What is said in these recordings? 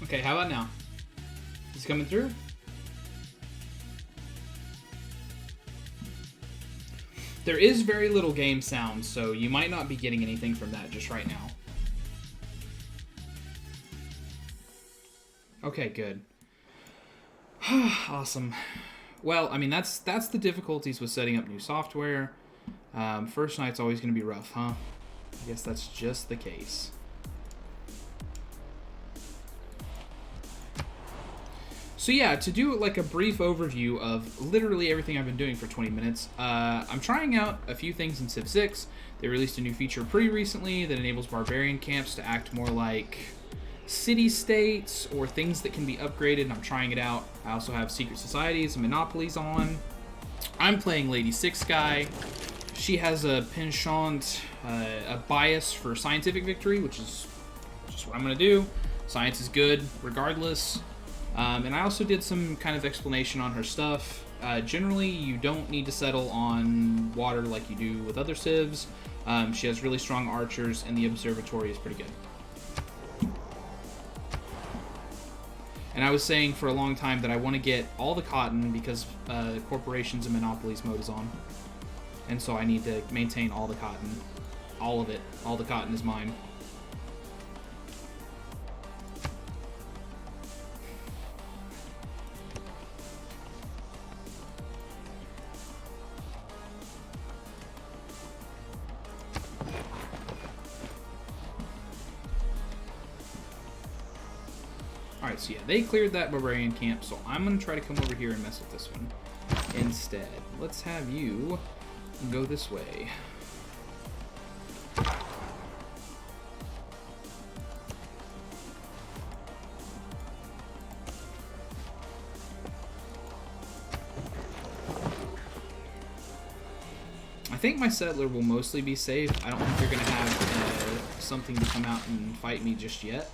Okay, how about now? Is it coming through? There is very little game sound, so you might not be getting anything from that just right now. Okay, good. Awesome. Well, I mean, that's the difficulties with setting up new software. First night's always going to be rough, huh? I guess that's just the case. So yeah, to do like a brief overview of literally everything I've been doing for 20 minutes, I'm trying out a few things in Civ VI. They released a new feature pretty recently that enables barbarian camps to act more like city-states or things that can be upgraded, and I'm trying it out. I also have secret societies and monopolies on. I'm playing Lady Six Guy. She has a penchant, a bias for scientific victory, which is just what I'm going to do. Science is good regardless. And I also did some kind of explanation on her stuff. Generally, you don't need to settle on water like you do with other civs. She has really strong archers, and the observatory is pretty good. And I was saying for a long time that I want to get all the cotton because corporations and monopolies mode is on. And so I need to maintain all the cotton. All of it. All the cotton is mine. Alright, so yeah, they cleared that barbarian camp, so I'm going to try to come over here and mess with this one instead. Let's have you go this way. I think my settler will mostly be safe. I don't think they're going to have something to come out and fight me just yet.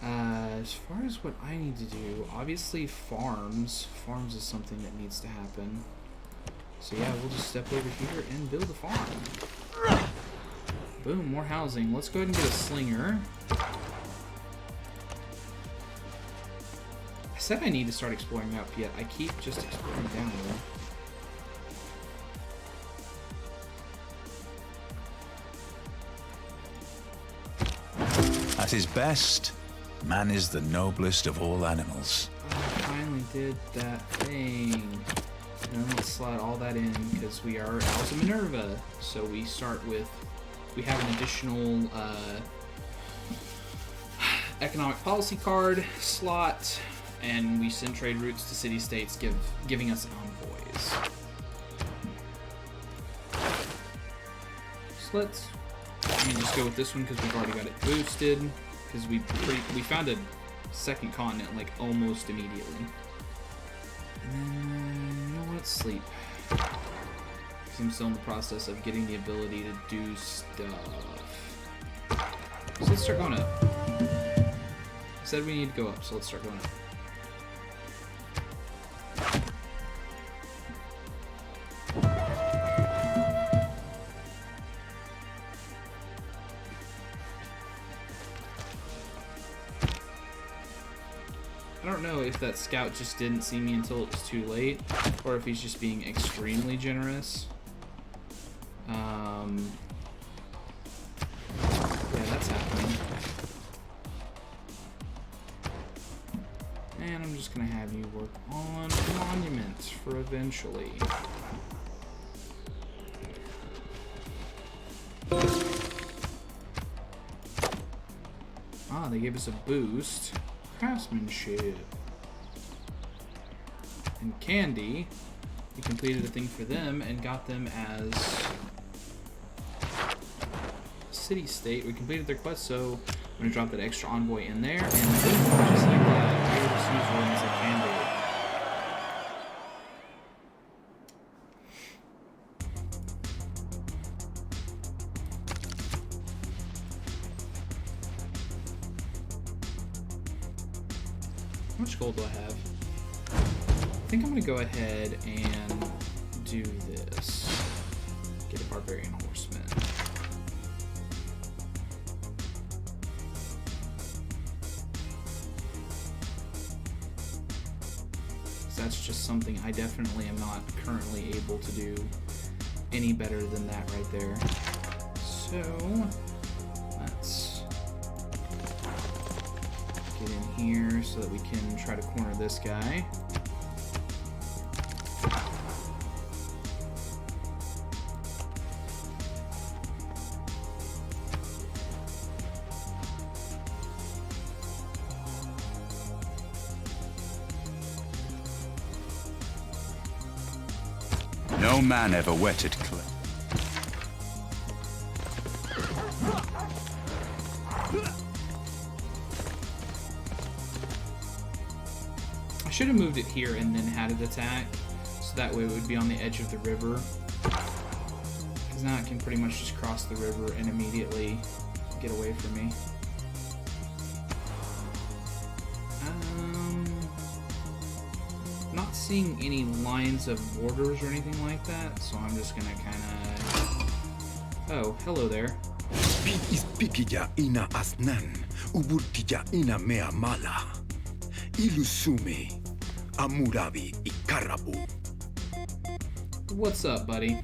As far as what I need to do, obviously farms. Farms is something that needs to happen. So yeah, we'll just step over here and build a farm. Boom, more housing. Let's go ahead and get a slinger. I said I need to start exploring up, yet I keep just exploring down there. At his best, man is the noblest of all animals. I finally did that thing. And let's slide all that in because we are Owls of Minerva. So we start with, we have an additional economic policy card slot, and we send trade routes to city-states, giving us envoys. So let's, just go with this one because we've already got it boosted. Because we found a second continent like almost immediately. And then, you know what? Sleep. Because I'm still in the process of getting the ability to do stuff. So let's start going up. Said we need to go up, so let's start going up. I don't know if that scout just didn't see me until it was too late, or if he's just being extremely generous. Yeah, that's happening. And I'm just gonna have you work on monuments for eventually. Ah, they gave us a boost. Craftsmanship. And Candy, we completed a thing for them and got them as city-state. We completed their quest, so I'm going to drop that extra envoy in there, and boom, just like that, we'll just use one as a Candy. How much gold do I have? I think I'm going to go ahead and do this. Get a barbarian horseman. because that's just something I definitely am not currently able to do any better than that right there. So let's get in here so that we can try to corner this guy. No man ever wetted clay. I should have moved it here and then had it attack, so that way it would be on the edge of the river. Because now it can pretty much just cross the river and immediately get away from me. Not seeing any lines of borders or anything like that, so I'm just gonna kind of... Oh, hello there. Ispikija ina asnan, uburtija ina mea mala. Ilusume, amurabi ikarabu. What's up, buddy?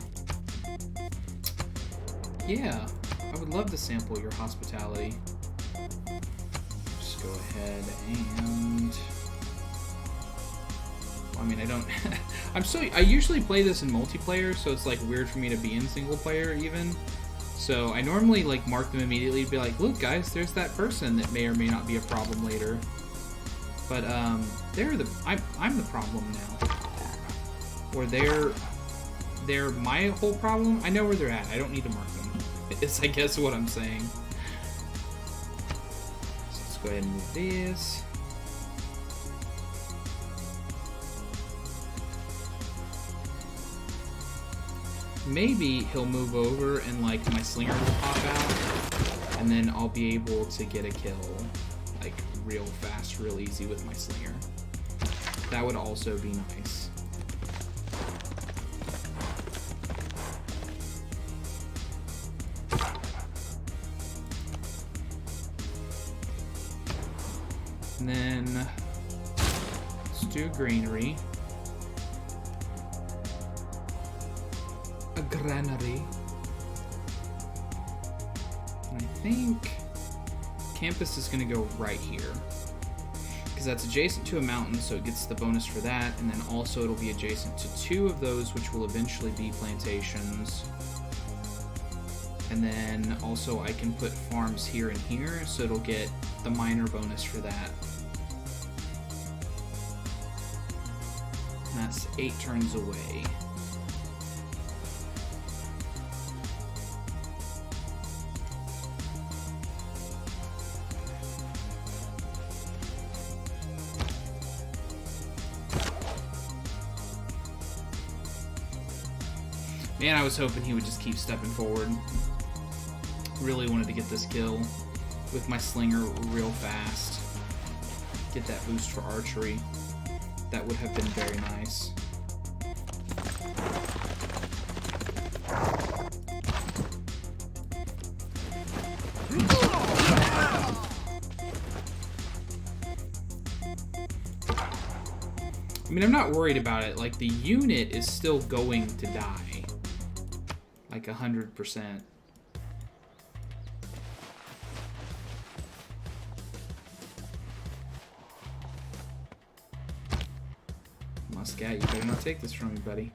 Yeah, I would love to sample your hospitality. Just go ahead and... I mean, I don't... I usually play this in multiplayer, so it's like weird for me to be in single player even. So I normally like mark them immediately to be like, look guys, there's that person that may or may not be a problem later. But I'm the problem now. Or they're my whole problem. I know where they're at. I don't need to mark them. It's I guess what I'm saying. So let's go ahead and move this. Maybe he'll move over and like my slinger will pop out, and then I'll be able to get a kill like real fast, real easy with my slinger. That would also be nice. And then let's do granary. A granary. And I think campus is going to go right here, because that's adjacent to a mountain, so it gets the bonus for that, and then also it'll be adjacent to two of those, which will eventually be plantations. And then also I can put farms here and here, so it'll get the minor bonus for that. And that's 8 turns away. Man, I was hoping he would just keep stepping forward. Really wanted to get this kill with my slinger real fast. Get that boost for archery. That would have been very nice. I mean, I'm not worried about it. Like, the unit is still going to die. Like 100%. Muscat, you better not take this from me, buddy.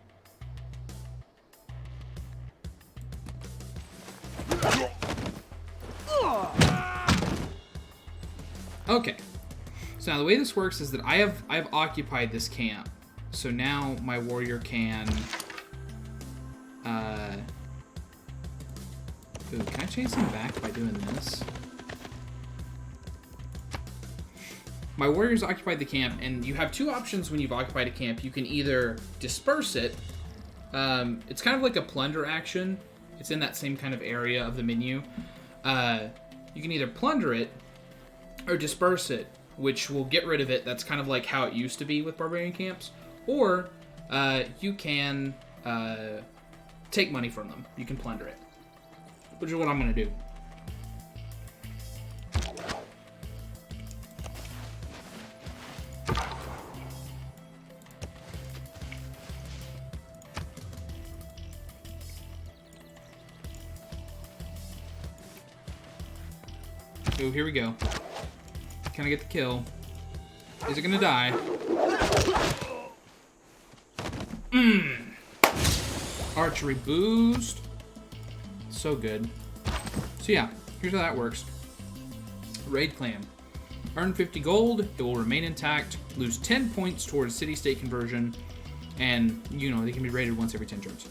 Okay. So now the way this works is that I've occupied this camp. So now my warrior can ooh, can I chase him back by doing this? My warriors occupied the camp, and you have two options when you've occupied a camp. You can either disperse it. It's kind of like a plunder action. It's in that same kind of area of the menu. You can either plunder it or disperse it, which will get rid of it. That's kind of like how it used to be with barbarian camps. Or you can take money from them. You can plunder it, which is what I'm going to do. Oh, here we go. Can I get the kill? Is it gonna die? Archery boost. So good. So yeah, here's how that works. Raid clan. Earn 50 gold. It will remain intact. Lose 10 points towards city-state conversion. And, you know, they can be raided once every 10 turns.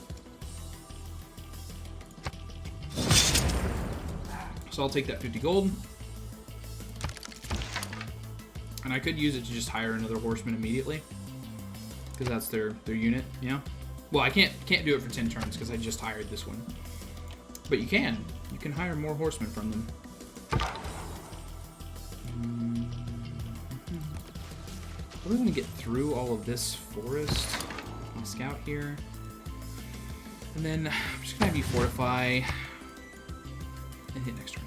So I'll take that 50 gold. And I could use it to just hire another horseman immediately. Because that's their unit, you know? Well, I can't do it for 10 turns because I just hired this one. But you can. You can hire more horsemen from them. I really want to get through all of this forest. I'll scout here. And then I'm just going to have you fortify and hit next turn.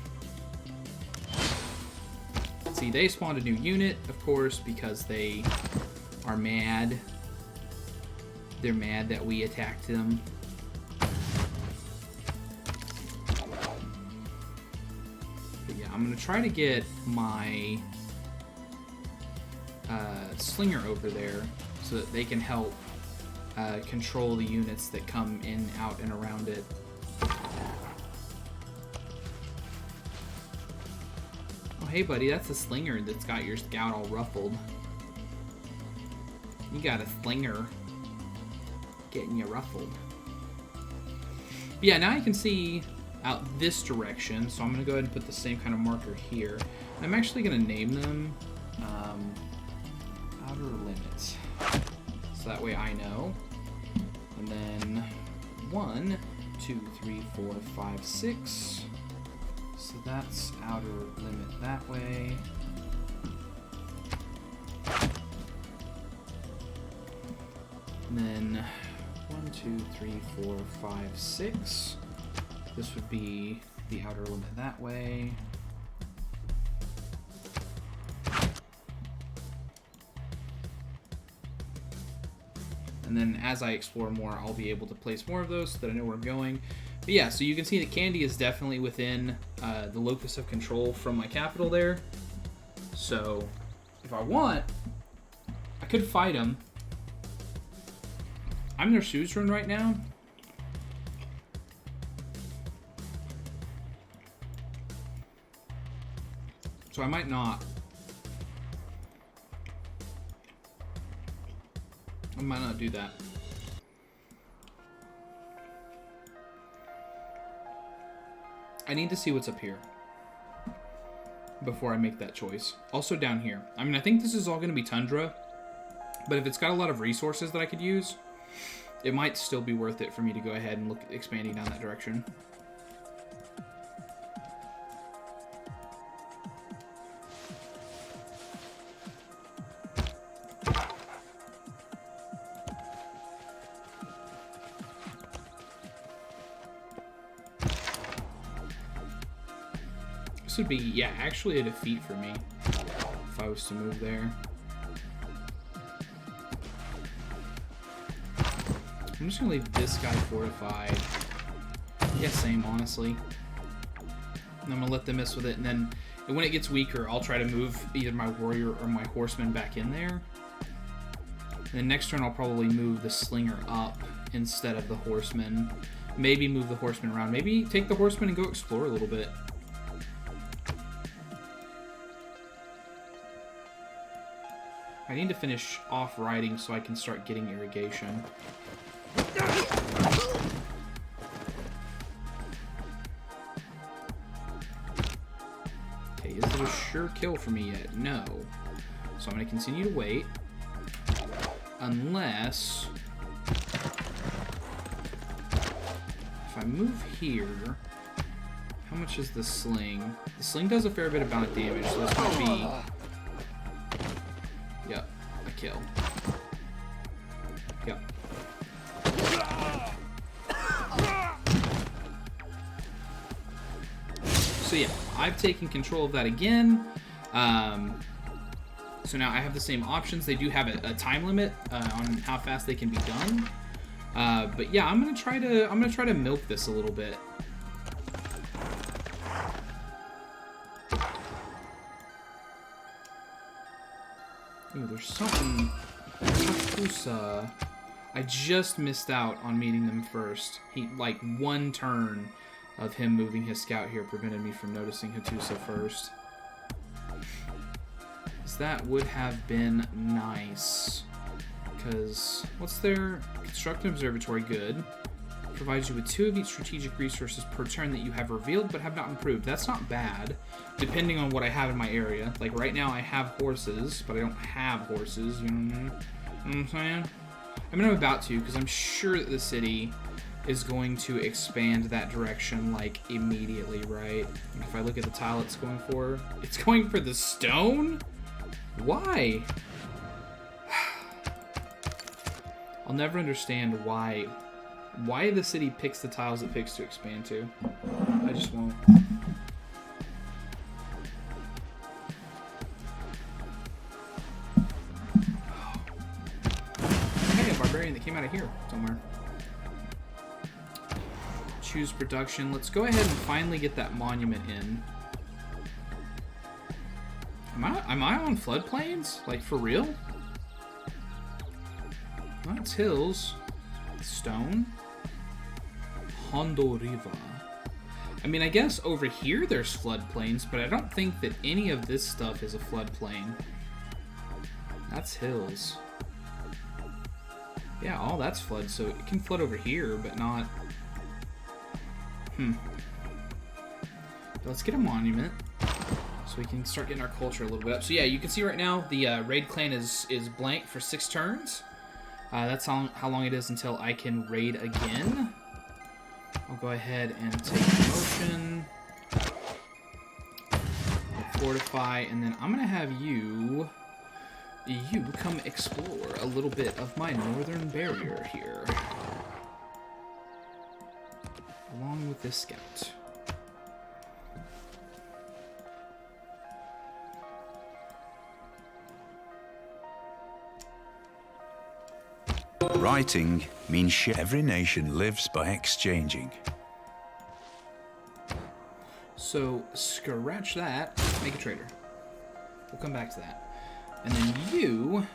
See, they spawned a new unit, of course, because they are mad. They're mad that we attacked them. But yeah, I'm going to try to get my slinger over there so that they can help control the units that come in, out, and around it. Oh, hey, buddy, that's a slinger that's got your scout all ruffled. You got a slinger getting you ruffled. But yeah, now I can see out this direction, so I'm going to go ahead and put the same kind of marker here. And I'm actually going to name them Outer Limits, so that way I know. And then 1, 2, 3, 4, 5, 6. So that's outer limit that way. And then 1, 2, 3, 4, 5, 6. This would be the outer limit that way. And then as I explore more, I'll be able to place more of those so that I know where I'm going. But yeah, so you can see that Candy is definitely within the locus of control from my capital there. So if I want, I could fight them. I'm their suzerain right now. So I might not. I might not do that. I need to see what's up here before I make that choice. Also down here. I mean, I think this is all going to be tundra, but if it's got a lot of resources that I could use, it might still be worth it for me to go ahead and look at expanding down that direction. This would be, yeah, actually a defeat for me if I was to move there. I'm just gonna leave this guy fortified. Yeah, same, honestly. And I'm gonna let them mess with it, and then when it gets weaker, I'll try to move either my warrior or my horseman back in there. And then next turn, I'll probably move the slinger up instead of the horseman. Maybe move the horseman around. Maybe take the horseman and go explore a little bit. I need to finish off riding so I can start getting irrigation. Okay, is it a sure kill for me yet? No. So I'm going to continue to wait. Unless... if I move here... how much is the sling? The sling does a fair bit of bounty damage, so this might be... yep, a kill. Yep. So yeah, I've taken control of that again. So now I have the same options. They do have a time limit on how fast they can be done. But yeah, I'm gonna try to milk this a little bit. Ooh, there's something. Hattusa. I just missed out on meeting them first. Like, one turn of him moving his scout here prevented me from noticing Hattusa first. That would have been nice. Because, what's their... Construct an observatory, good. Provides you with 2 of each strategic resources per turn that you have revealed but have not improved. That's not bad, depending on what I have in my area. Like, right now I have horses, but I don't have horses, you know what I'm saying? I mean, I'm about to, because I'm sure that the city is going to expand that direction, like, immediately, right? And if I look at the tile it's going for the stone? Why? I'll never understand why the city picks the tiles it picks to expand to. I just won't. Hey, a barbarian that came out of here somewhere. Choose production. Let's go ahead and finally get that monument in. Am I on floodplains? Like, for real? That's hills. Stone. Hondo Riva. I mean, I guess over here there's floodplains, but I don't think that any of this stuff is a floodplain. That's hills. Yeah, all that's flood, so it can flood over here, but not... Let's get a monument. So we can start getting our culture a little bit up. So yeah, you can see right now the raid clan is blank for 6 turns. That's how long it is until I can raid again. I'll go ahead and take promotion, fortify, and then I'm gonna have you come explore a little bit of my northern barrier here, along with this scout. Writing means every nation lives by exchanging. So, scratch that, make a trader. We'll come back to that. And then you...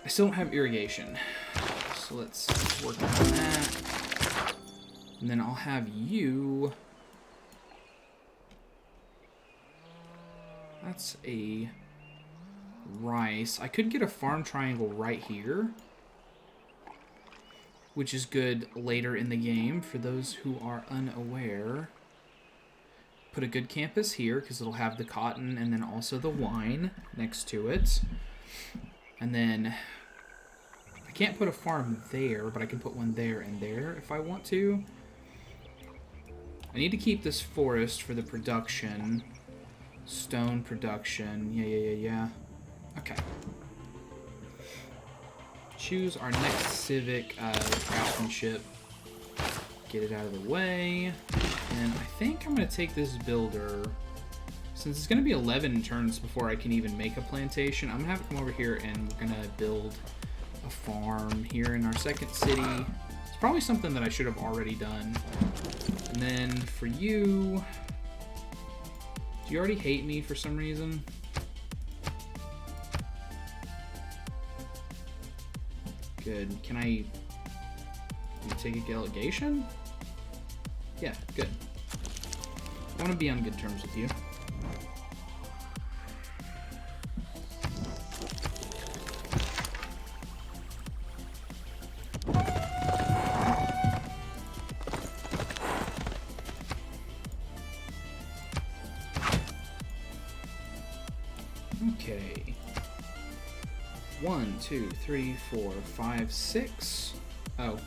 I still don't have irrigation. So let's work on that. And then I'll have you... That's a... rice. I could get a farm triangle right here, which is good later in the game for those who are unaware. Put a good campus here because it'll have the cotton and then also the wine next to it. And then I can't put a farm there, but I can put one there and there if I want to. I need to keep this forest for the production. Stone production. Yeah. Okay. Choose our next civic craftsmanship. Get it out of the way. And I think I'm going to take this builder. Since it's going to be 11 turns before I can even make a plantation, I'm going to have to come over here and we're going to build a farm here in our second city. It's probably something that I should have already done. And then for you... Do you already hate me for some reason? Good. Can I take a delegation? Yeah, good. I want to be on good terms with you. Okay. 1, 2, 3, 4, 5, 6. Oh.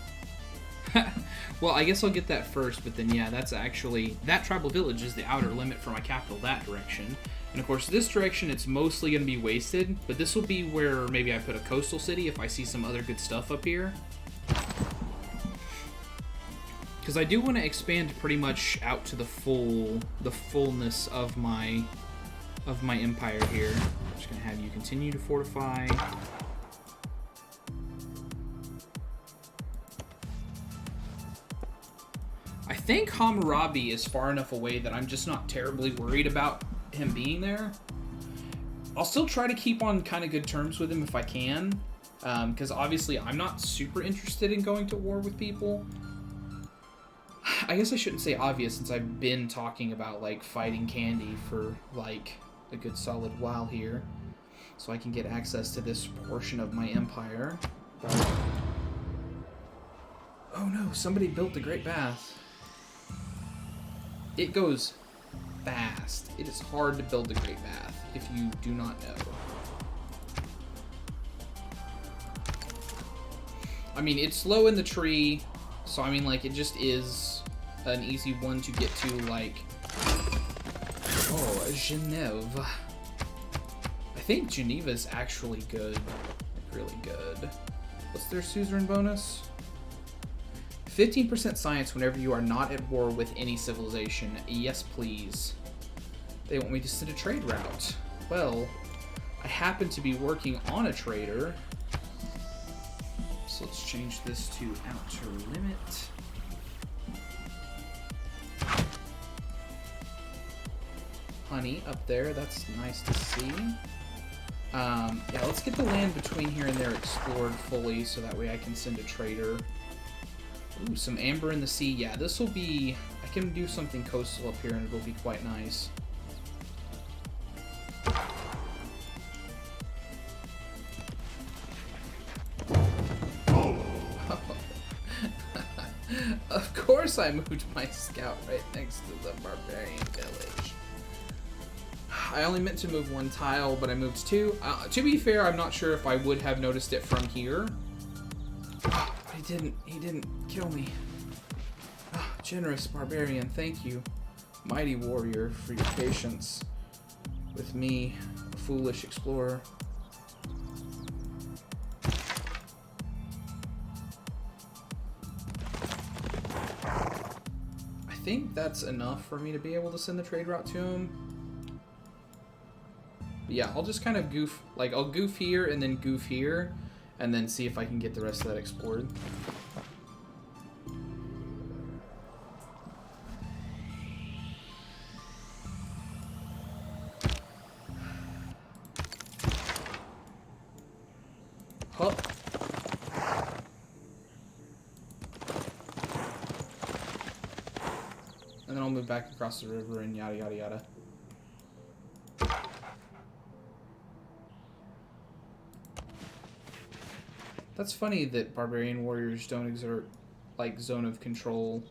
Well, I guess I'll get that first, but then yeah, that's actually... That tribal village is the outer limit for my capital that direction. And of course, this direction, it's mostly going to be wasted, but this will be where maybe I put a coastal city if I see some other good stuff up here. Because I do want to expand pretty much out to the fullness of my empire here. I'm just going to have you continue to fortify. I think Hammurabi is far enough away that I'm just not terribly worried about him being there. I'll still try to keep on kind of good terms with him if I can, because obviously I'm not super interested in going to war with people. I guess I shouldn't say obvious, since I've been talking about, like, fighting Candy for, like, a good solid while here, so I can get access to this portion of my empire. But... oh no, somebody built the Great Bath. It goes fast. It is hard to build the Great Bath if you do not know. I mean, it's low in the tree, so I mean, like, it just is an easy one to get to, like... oh, Geneva. I think Geneva's actually good. Like, really good. What's their suzerain bonus? 15% science whenever you are not at war with any civilization. Yes, please. They want me to send a trade route. Well, I happen to be working on a trader. So let's change this to outer limit. Honey up there, that's nice to see. Yeah, let's get the land between here and there explored fully so that way I can send a trader. Ooh, some amber in the sea. Yeah, this will be... I can do something coastal up here and it'll be quite nice. Of course I moved my scout right next to the barbarian village. I only meant to move one tile, but I moved two. To be fair, I'm not sure if I would have noticed it from here. But he didn't kill me. Generous barbarian, thank you. Mighty warrior, for your patience with me, a foolish explorer. I think that's enough for me to be able to send the trade route to him. But yeah, I'll just kind of goof, like, I'll goof here and then goof here, and then see if I can get the rest of that explored. Hup. And then I'll move back across the river and yada yada yada. That's funny that barbarian warriors don't exert, like, zone of control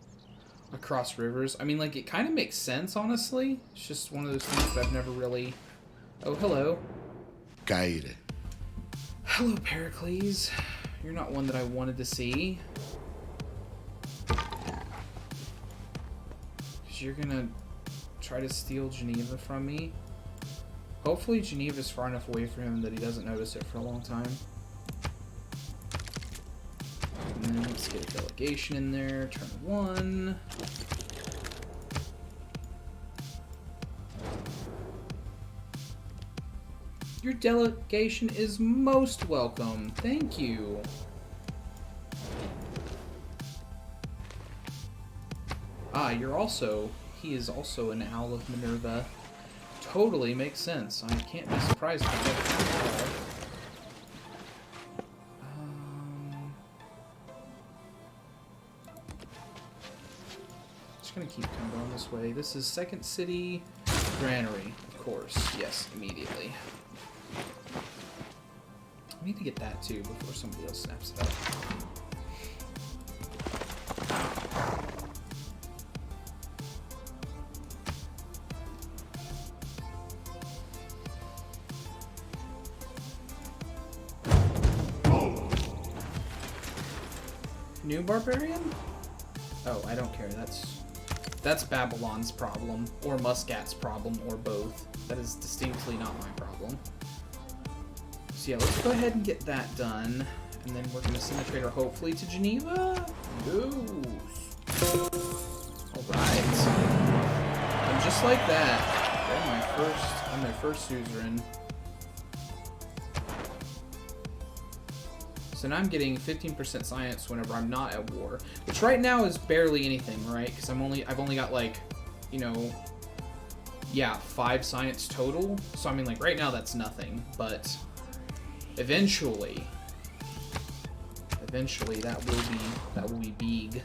across rivers. I mean, like, it kind of makes sense, honestly. It's just one of those things that I've never really... oh, hello. Caire. Hello, Pericles. You're not one that I wanted to see. Because you're gonna try to steal Geneva from me. Hopefully Geneva's far enough away from him that he doesn't notice it for a long time. And then let's get a delegation in there. Turn 1. Your delegation is most welcome. Thank you. Ah, you're also... he is also an Owl of Minerva. Totally makes sense. I can't be surprised by that at all. Just gonna keep kind of going this way. This is Second City Granary, of course. Yes, immediately. I need to get that too before somebody else snaps it up. New barbarian? Oh, I don't care. That's Babylon's problem, or Muscat's problem, or both. That is distinctly not my problem. So yeah, let's go ahead and get that done, and then we're gonna send the trader hopefully to Geneva. Ooh. All right. And just like that, I'm my first suzerain. So now I'm getting 15% science whenever I'm not at war, which right now is barely anything, right? Because I've only got, like, you know, yeah, 5 science total. So I mean, like right now that's nothing, but eventually that will be big.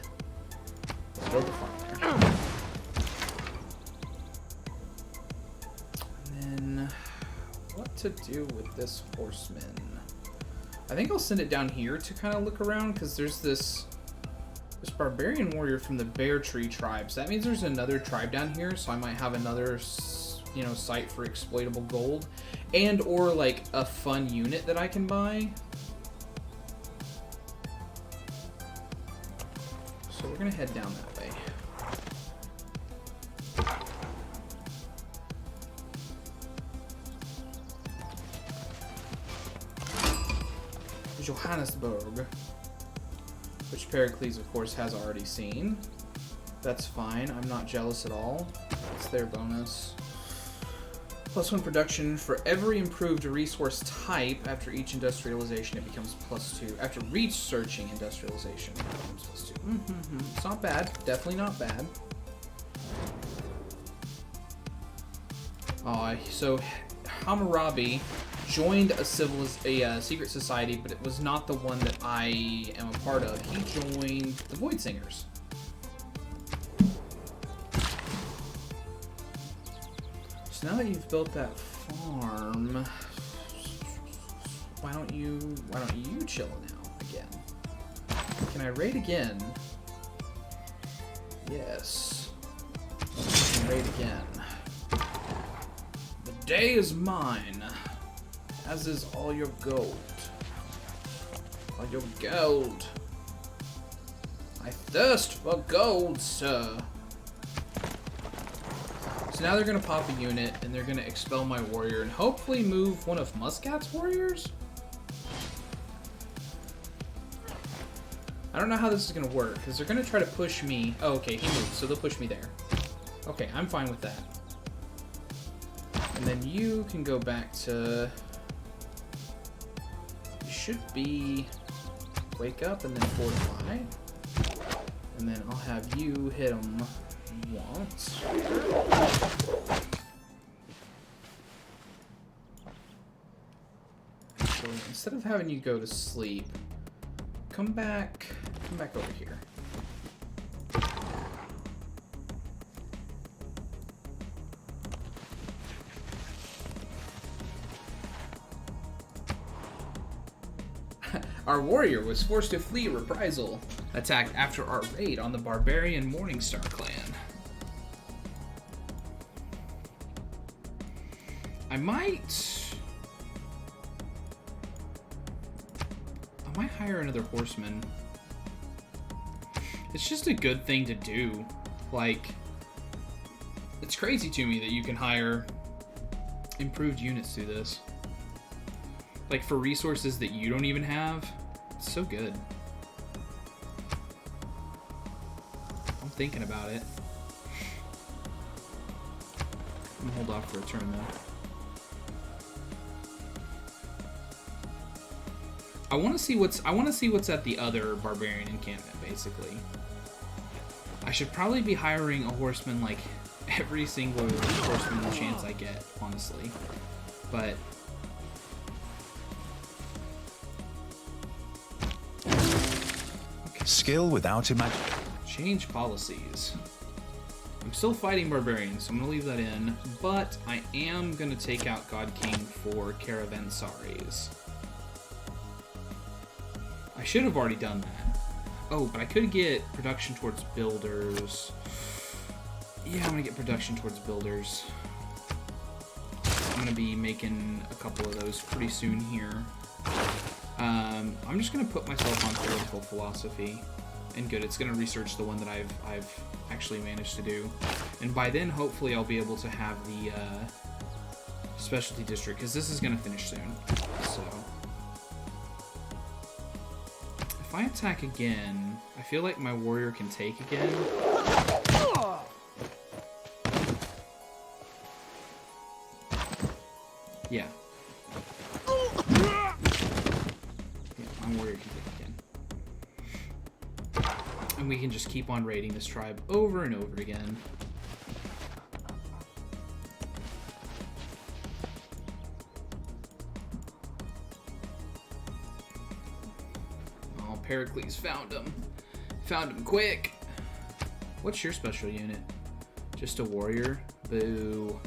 Let's build the farm there. And then what to do with this horseman? I think I'll send it down here to kind of look around, because there's this barbarian warrior from the Bear Tree tribe. So that means there's another tribe down here, so I might have another, you know, site for exploitable gold, and or like a fun unit that I can buy. So we're gonna head down that way. Johannesburg, which Pericles, of course, has already seen. That's fine. I'm not jealous at all. It's their bonus. +1 production for every improved resource type. After each industrialization, it becomes +2. After researching industrialization, it becomes +2. It's not bad. Definitely not bad. So Hammurabi joined a secret society, but it was not the one that I am a part of. He joined the Void Singers. So now that you've built that farm, why don't you chill now again? Can I raid again? Yes. I can raid again. The day is mine. As is all your gold. All your gold. I thirst for gold, sir. So now they're going to pop a unit, and they're going to expel my warrior, and hopefully move one of Muscat's warriors? I don't know how this is going to work, because they're going to try to push me. Oh, okay, he moved, so they'll push me there. Okay, I'm fine with that. And then you can go back to... should be wake up and then fortify, and then I'll have you hit him once. Actually, instead of having you go to sleep, come back over here. Our warrior was forced to flee reprisal attack after our raid on the barbarian Morningstar clan. I might hire another horseman. It's just a good thing to do. Like, it's crazy to me that you can hire improved units through this. Like, for resources that you don't even have. It's so good. I'm thinking about it. I'm gonna hold off for a turn though. I want to see what's at the other barbarian encampment, basically. I should probably be hiring a horseman like every single horseman chance I get, honestly. But skill without imagination. Change policies. I'm still fighting barbarians, so I'm gonna leave that in, but I am gonna take out God King for Caravansaries. I should have already done that. Oh, but I could get production towards builders. Yeah, I'm gonna get production towards builders. I'm gonna be making a couple of those pretty soon here. I'm just gonna put myself on political philosophy, and good. It's gonna research the one that I've actually managed to do, and by then hopefully I'll be able to have the specialty district, because this is gonna finish soon. So if I attack again, I feel like my warrior can take again. Yeah. My warrior can take again. And we can just keep on raiding this tribe over and over again. Pericles found him. Found him quick. What's your special unit? Just a warrior? Boo.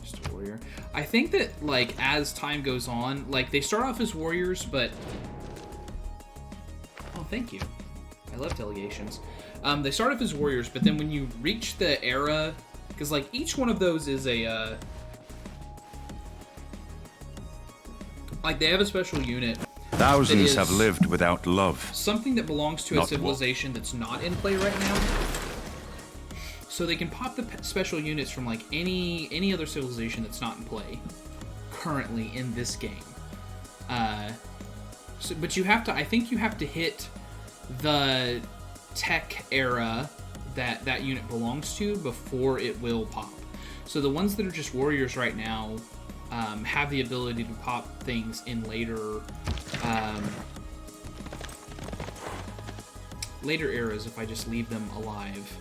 Just a warrior. I think that, like, as time goes on, like, they start off as warriors, but... Oh, thank you. I love delegations. They start off as warriors, but then when you reach the era... Because, like, each one of those is a, like, they have a special unit. Thousands have lived without love. Something that belongs to a Not civilization that's not in play right now. So they can pop the special units from, like, any other civilization that's not in play currently in this game. But you have to, I think you have to hit the tech era that unit belongs to before it will pop. So the ones that are just warriors right now have the ability to pop things in later eras if I just leave them alive.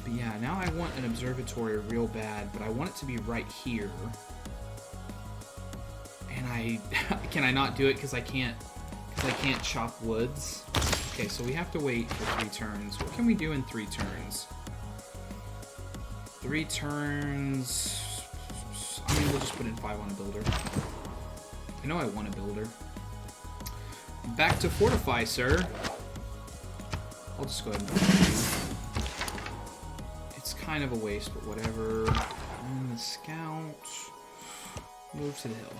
But yeah, now I want an observatory real bad, but I want it to be right here. And can I not do it because I can't chop woods? Okay, so we have to wait for 3 turns. What can we do in 3 turns? 3 turns... I mean, we'll just put in 5 on a builder. I know I want a builder. Back to fortify, sir. I'll just go ahead and put it. It's kind of a waste, but whatever. And the scout. Move to the hill.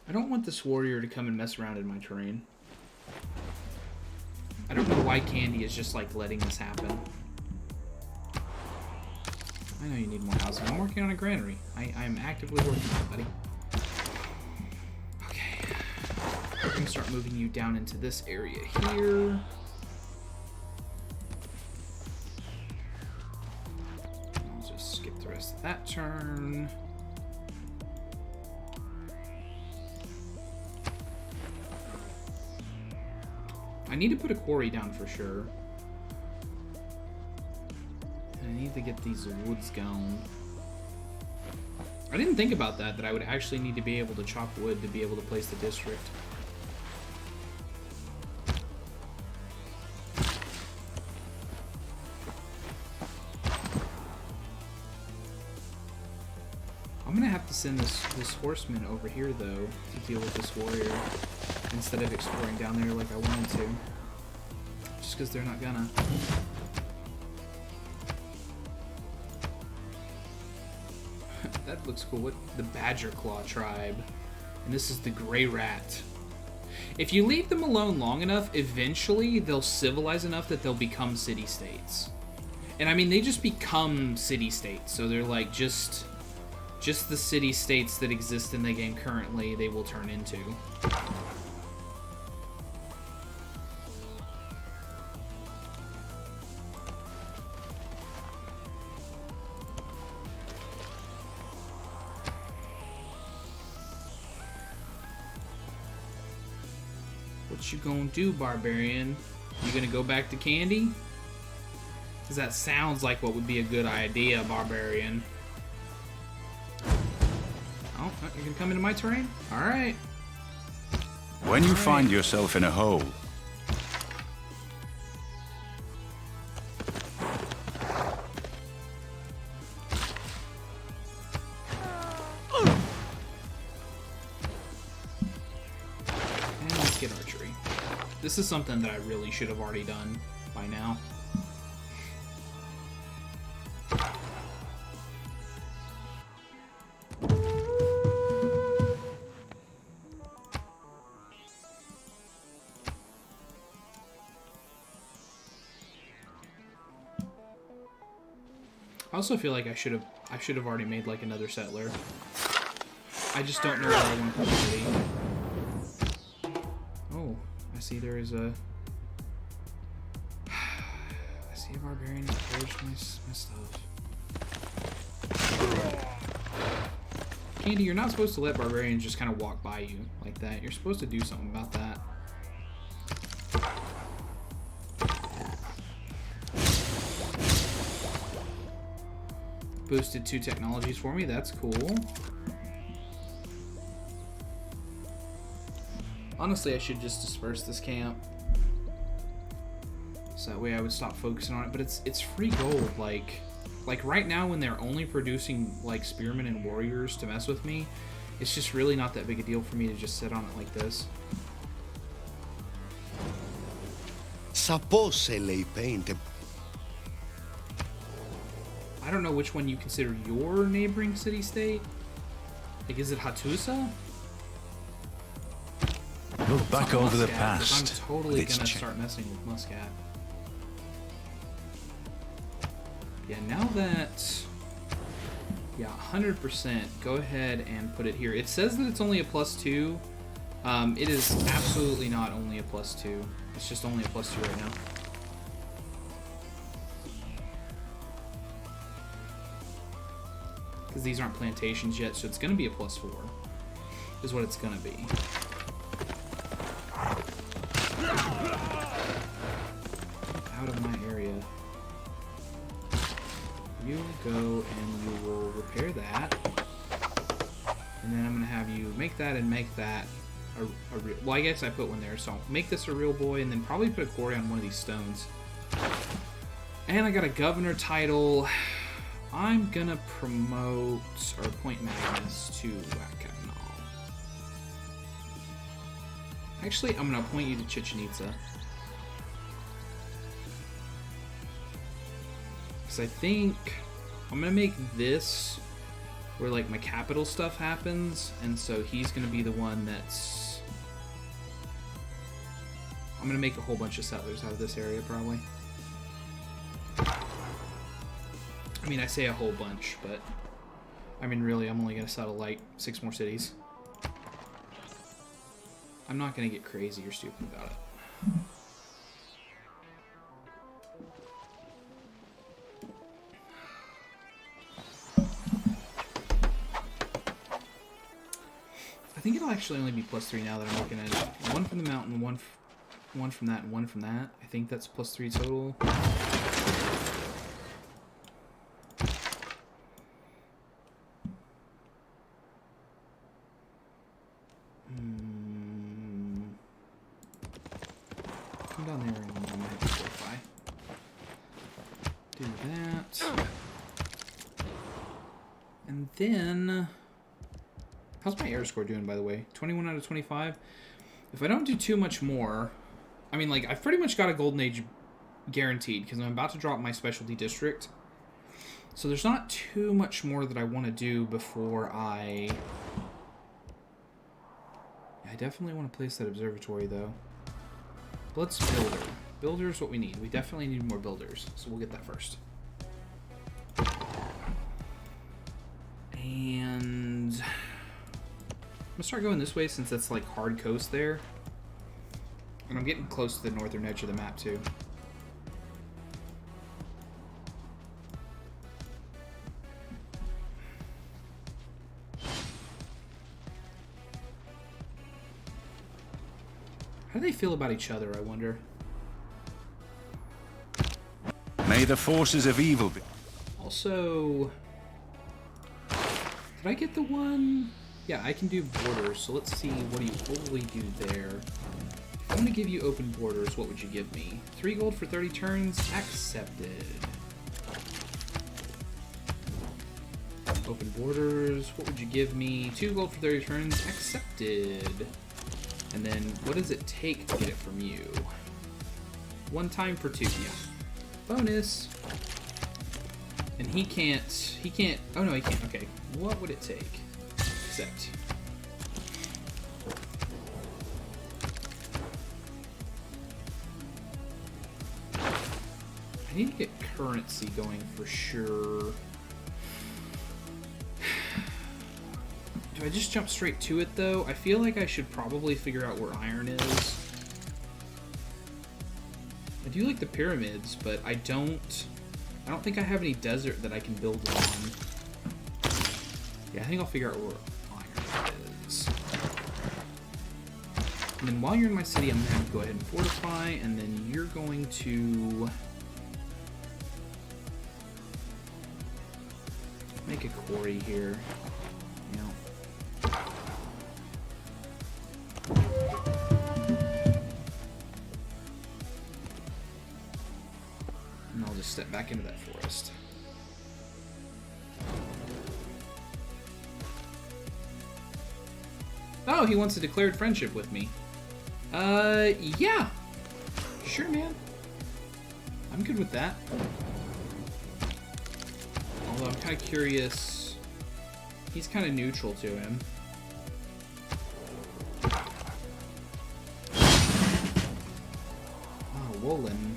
I don't want this warrior to come and mess around in my terrain. I don't know why Candy is just like letting this happen. I know you need more housing. I'm working on a granary. I'm actively working on it, buddy. Okay. I'm going to start moving you down into this area here. I'll just skip the rest of that turn. I need to put a quarry down for sure. And I need to get these woods going. I didn't think about that I would actually need to be able to chop wood to be able to place the district. I'm gonna have to send this horseman over here though to deal with this warrior instead of exploring down there like I wanted to. Just because they're not gonna. That looks cool. What? The Badger Claw tribe. And this is the Gray Rat. If you leave them alone long enough, eventually they'll civilize enough that they'll become city-states. And I mean, they just become city-states. So they're like just the city-states that exist in the game currently, they will turn into. What you gonna do, barbarian? You gonna go back to Candy? Because that sounds like what would be a good idea, barbarian. Oh, you're gonna come into my terrain? Alright. When you find yourself in a hole, and let's get archery. This is something that I really should have already done by now. I also feel like I should have already made like another settler. I just don't know where I want to be. Oh, I see there is a. I see a barbarian that pillaged my stuff. Candy, you're not supposed to let barbarians just kind of walk by you like that. You're supposed to do something about that. Boosted 2 technologies for me. That's cool. Honestly, I should just disperse this camp. So that way I would stop focusing on it. But it's free gold. Like right now when they're only producing like spearmen and warriors to mess with me, it's just really not that big a deal for me to just sit on it like this. Suppose lei paint. I don't know which one you consider your neighboring city-state. Like, is it Hattusa? Look back over the Muscat, 'cause past. I'm totally It's gonna start messing with Muscat. Yeah, now that... Yeah, 100%. Go ahead and put it here. It says that it's only a +2. It is absolutely not only a +2. It's just only a +2 right now. Because these aren't plantations yet, so it's going to be a +4. Is what it's going to be. Out of my area. You go and you will repair that. And then I'm going to have you make that and make that a real... Well, I guess I put one there, so I'll make this a real boy and then probably put a quarry on one of these stones. And I got a governor title. I'm going to promote or appoint Magnus to Wakanal. Actually, I'm going to appoint you to Chichen Itza. Because I think I'm going to make this where like my capital stuff happens, and so he's going to be the one that's... I'm going to make a whole bunch of settlers out of this area, probably. I mean, I say a whole bunch, but... I mean, really, I'm only going to settle, like, 6 more cities. I'm not going to get crazy or stupid about it. I think it'll actually only be +3 now that I'm looking at it. 1 from the mountain, one from that, and 1 from that. I think that's +3 total. Come down there and I'm gonna hit the fortify. Do that. And then... How's my air score doing, by the way? 21 out of 25? If I don't do too much more... I mean, like, I've pretty much got a Golden Age guaranteed, because I'm about to drop my specialty district. So there's not too much more that I want to do before I... I definitely want to place that observatory, though. Let's builder. Builder is what we need. We definitely need more builders, so we'll get that first. And... I'm gonna start going this way since it's like hard coast there. And I'm getting close to the northern edge of the map, too. How do they feel about each other, I wonder? May the forces of evil be... Also... Did I get the one... Yeah, I can do borders, so let's see what do you totally do there. If I want to give you open borders, what would you give me? 3 gold for 30 turns? Accepted. Open borders, what would you give me? 2 gold for 30 turns? Accepted. And then, what does it take to get it from you? 1 time for 2, yeah. Bonus. And he can't, oh no, he can't, okay. What would it take? Accept. I need to get currency going for sure. Do I just jump straight to it though? I feel like I should probably figure out where iron is. I do like the pyramids, but I don't think I have any desert that I can build on. Yeah, I think I'll figure out where iron is. And then while you're in my city, I'm going to have to go ahead and fortify, and then you're going to make a quarry here. Yeah. And I'll just step back into that forest. Oh, he wants a declared friendship with me. Yeah. Sure, man. I'm good with that. Although I'm kind of curious. He's kind of neutral to him. Oh, Woolen.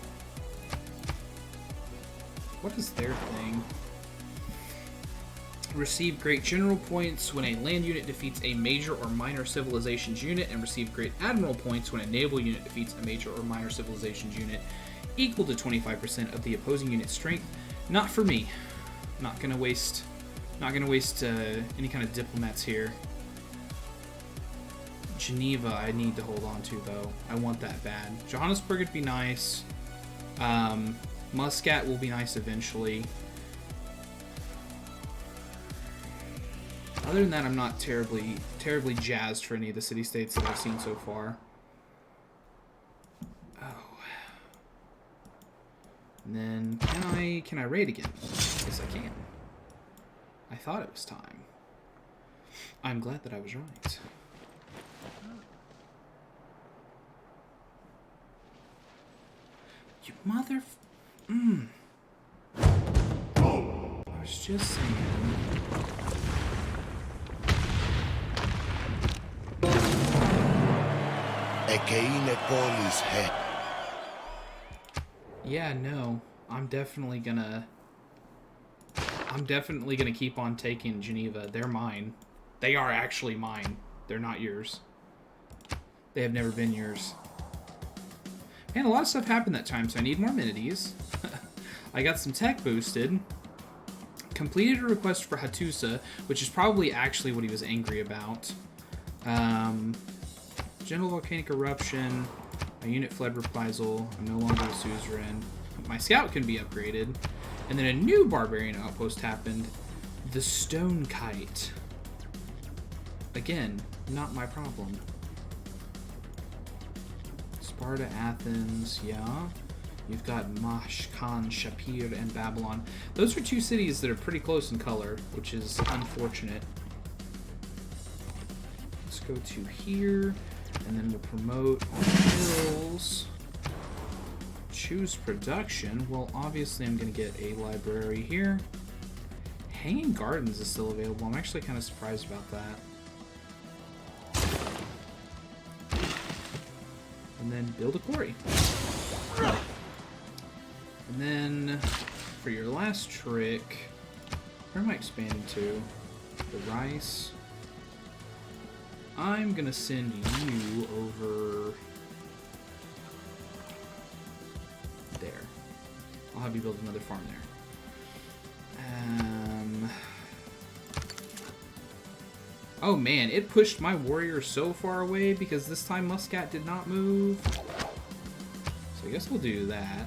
What is their thing? Receive great general points when a land unit defeats a major or minor civilizations unit, and receive great admiral points when a naval unit defeats a major or minor civilizations unit equal to 25% of the opposing unit's strength. Not for me. Not gonna waste any kind of diplomats here. Geneva I need to hold on to, though. I want that bad. Johannesburg would be nice. Muscat will be nice eventually. Other than that, I'm not terribly jazzed for any of the city-states that I've seen so far. Oh. And then, can I raid again? Yes, I can. I thought it was time. I'm glad that I was right. You mother... I was just saying... Yeah, no. I'm definitely gonna keep on taking Geneva. They're mine. They are actually mine. They're not yours. They have never been yours. Man, a lot of stuff happened that time, so I need more amenities. I got some tech boosted. Completed a request for Hattusa, which is probably actually what he was angry about. General volcanic eruption. My unit fled reprisal. I'm no longer a suzerain. My scout can be upgraded. And then a new barbarian outpost happened. The Stone Kite. Again, not my problem. Sparta, Athens, yeah. You've got Mashkan, Shapir, and Babylon. Those are two cities that are pretty close in color, which is unfortunate. Let's go to here. And then we'll promote on hills. Choose production. Well, obviously I'm going to get a library here. Hanging Gardens is still available. I'm actually kind of surprised about that. And then build a quarry. And then for your last trick, where am I expanding to? The rice. I'm gonna send you over there. I'll have you build another farm there. Oh man, it pushed my warrior so far away because this time Muscat did not move. So I guess we'll do that.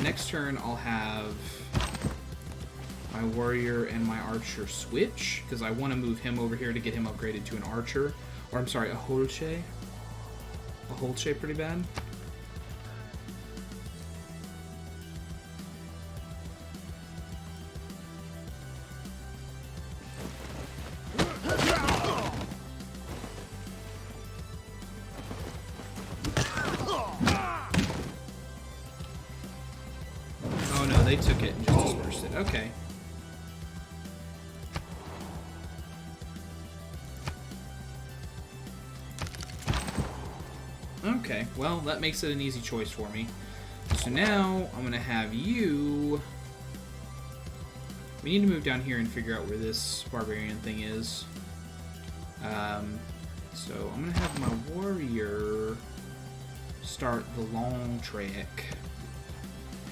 Next turn I'll have my warrior and my archer switch, because I want to move him over here to get him upgraded to an archer. Or, I'm sorry, a holche. A holche pretty bad. Oh no, they took it and just dispersed it. Okay. Okay, well, that makes it an easy choice for me. So now, I'm going to have you... We need to move down here and figure out where this barbarian thing is. So I'm going to have my warrior start the long trek.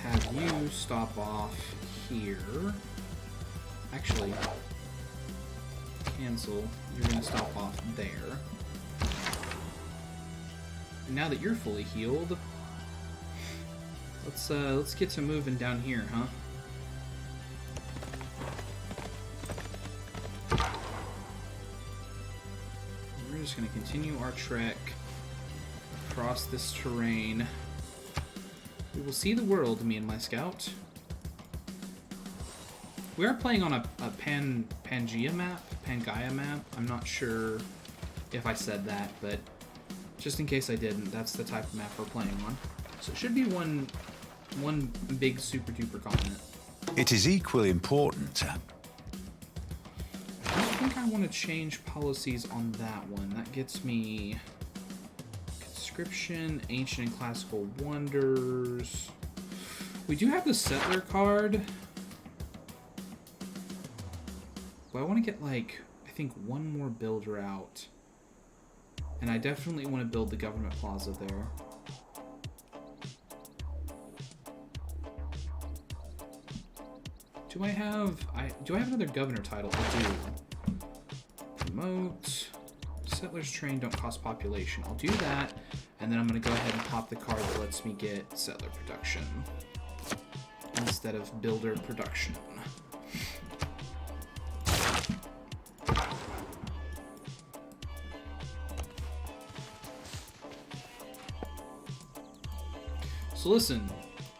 Have you stop off here. Actually, cancel. You're gonna stop off there. And now that you're fully healed, let's get to moving down here, huh? We're just gonna continue our trek across this terrain. We will see the world, me and my scout. We are playing on a Pangea map, Pangaea map. I'm not sure if I said that, but just in case I didn't, that's the type of map we're playing on. So it should be one big super duper continent. It is equally important. I don't think I want to change policies on that one. That gets me conscription, ancient and classical wonders. We do have the settler card. But I want to get, like, I think one more builder out. And I definitely want to build the government plaza there. Do I have another governor title? I do. Promote. Settlers train don't cost population. I'll do that, and then I'm going to go ahead and pop the card that lets me get settler production instead of builder production. So listen,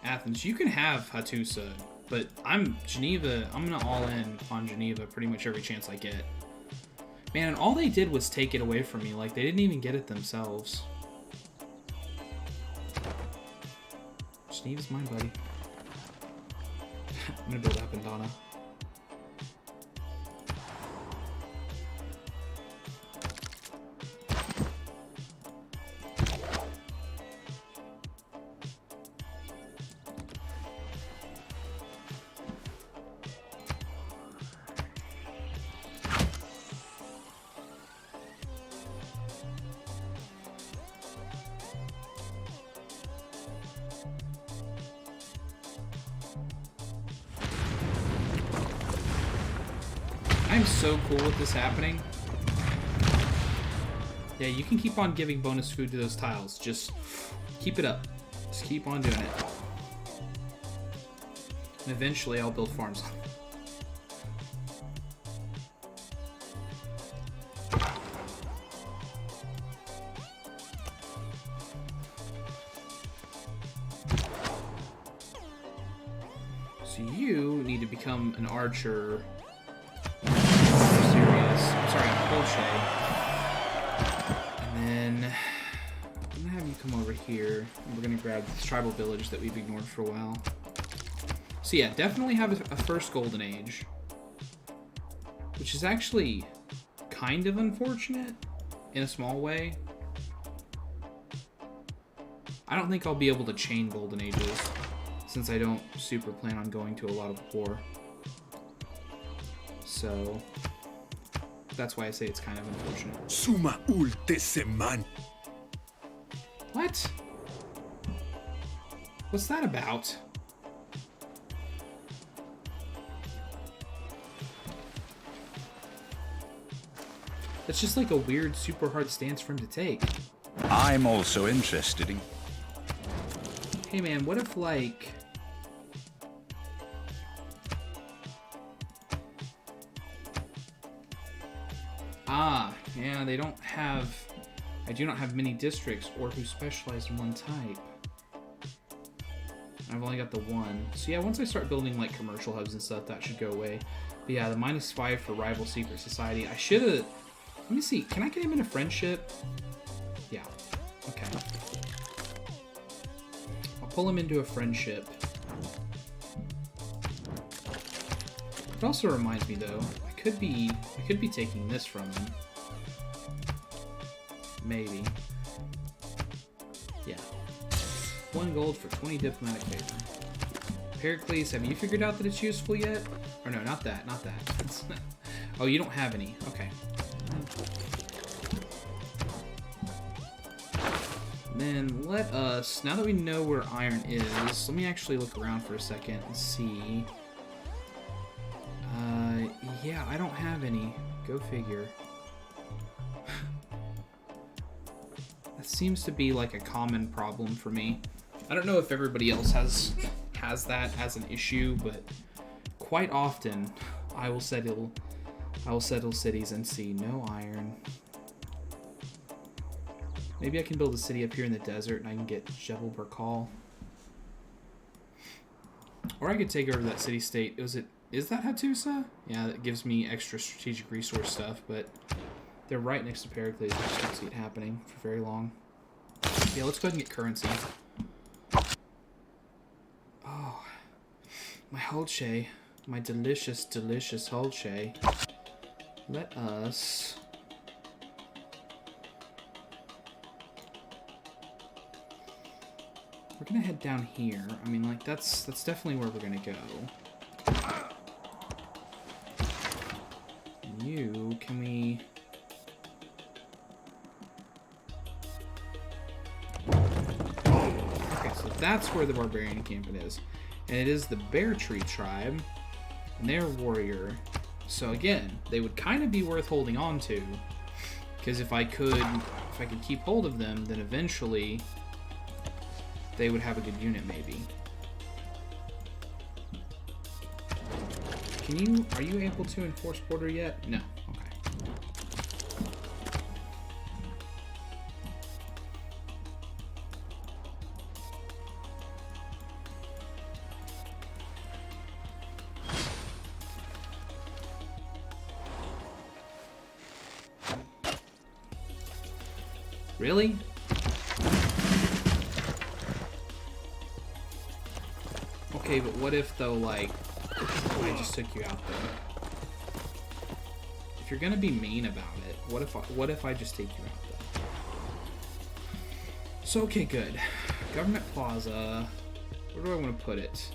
Athens, you can have Hattusa, but Geneva, I'm gonna all in on Geneva pretty much every chance I get. Man, and all they did was take it away from me, like they didn't even get it themselves. Geneva's mine, buddy. I'm gonna build Appendana. I'm so cool with this happening. Yeah, you can keep on giving bonus food to those tiles. Just keep it up. Just keep on doing it. And eventually I'll build farms. So you need to become an archer. Crochet. And then I'm gonna have you come over here and we're gonna grab this tribal village that we've ignored for a while. So yeah, definitely have a first golden age, which is actually kind of unfortunate in a small way. I don't think I'll be able to chain golden ages since I don't super plan on going to a lot of war. So that's why I say it's kind of unfortunate. Suma ulte seman. What? What's that about? That's just like a weird, super hard stance for him to take. I'm also interested in... Hey man, what if like... Yeah, they don't have... I do not have many districts or who specialize in one type. I've only got the one. So yeah, once I start building like commercial hubs and stuff, that should go away. But yeah, the -5 for rival secret society. I should have... Let me see. Can I get him in a friendship? Yeah. Okay. I'll pull him into a friendship. It also reminds me though, I could be taking this from him. Maybe. Yeah. 1 gold for 20 diplomatic favor. Pericles, have you figured out that it's useful yet? Or no, not that, not that. Oh, you don't have any. Okay. And then let us, now that we know where iron is, let me actually look around for a second and see. Yeah, I don't have any. Go figure. That seems to be like a common problem for me. I don't know if everybody else has that as an issue, but quite often I will settle cities and see no iron. Maybe I can build a city up here in the desert and I can get Jebel Barkal. Or I could take over that city-state. Is that Hattusa? Yeah, that gives me extra strategic resource stuff, but they're right next to Pericles. I just don't see it happening for very long. Yeah, let's go ahead and get currency. Oh, my Hulche. My delicious, delicious Hulche. Let us... We're gonna head down here. I mean, like, that's definitely where we're gonna go. You, can we... Okay, so that's where the barbarian encampment is. And it is the Bear Tree tribe. And they're warrior. So again, they would kind of be worth holding on to. Because if I could keep hold of them, then eventually they would have a good unit, maybe. Are you able to enforce border yet? No. Okay. Really? Okay, but what if, though, like, I just took you out there? If you're gonna be mean about it, what if I just take you out there? So, okay, good. Government Plaza. Where do I want to put it?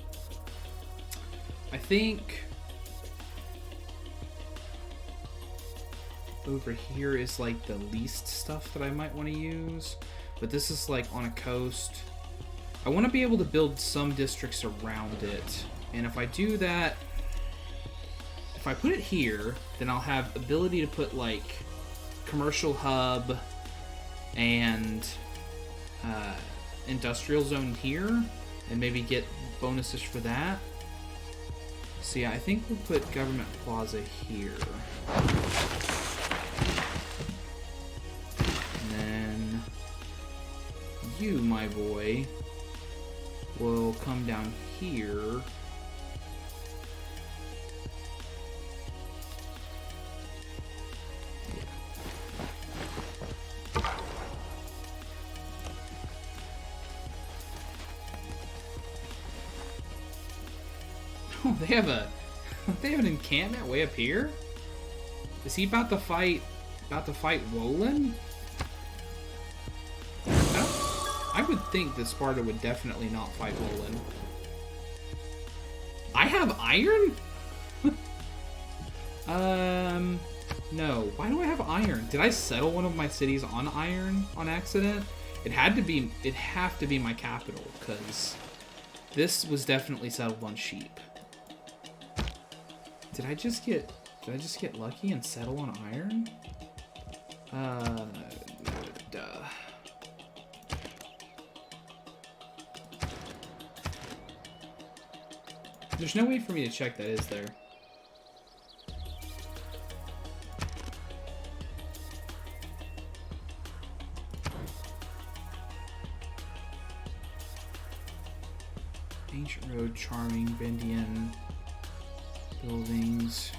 I think over here is like the least stuff that I might want to use, but this is like on a coast. I want to be able to build some districts around it, and if I do that, if I put it here, then I'll have ability to put like commercial hub and industrial zone here, and maybe get bonuses for that. So yeah, I think we'll put Government Plaza here. And then you, my boy, will come down here. Oh, they have an encampment way up here? Is he about to fight Wolan? I would think that Sparta would definitely not fight Wolan. I have iron? No. Why do I have iron? Did I settle one of my cities on iron on accident? It'd have to be my capital, because this was definitely settled on sheep. Did I just get lucky and settle on iron? Duh. There's no way for me to check that, is there? Ancient Road, Charming, Bendian buildings.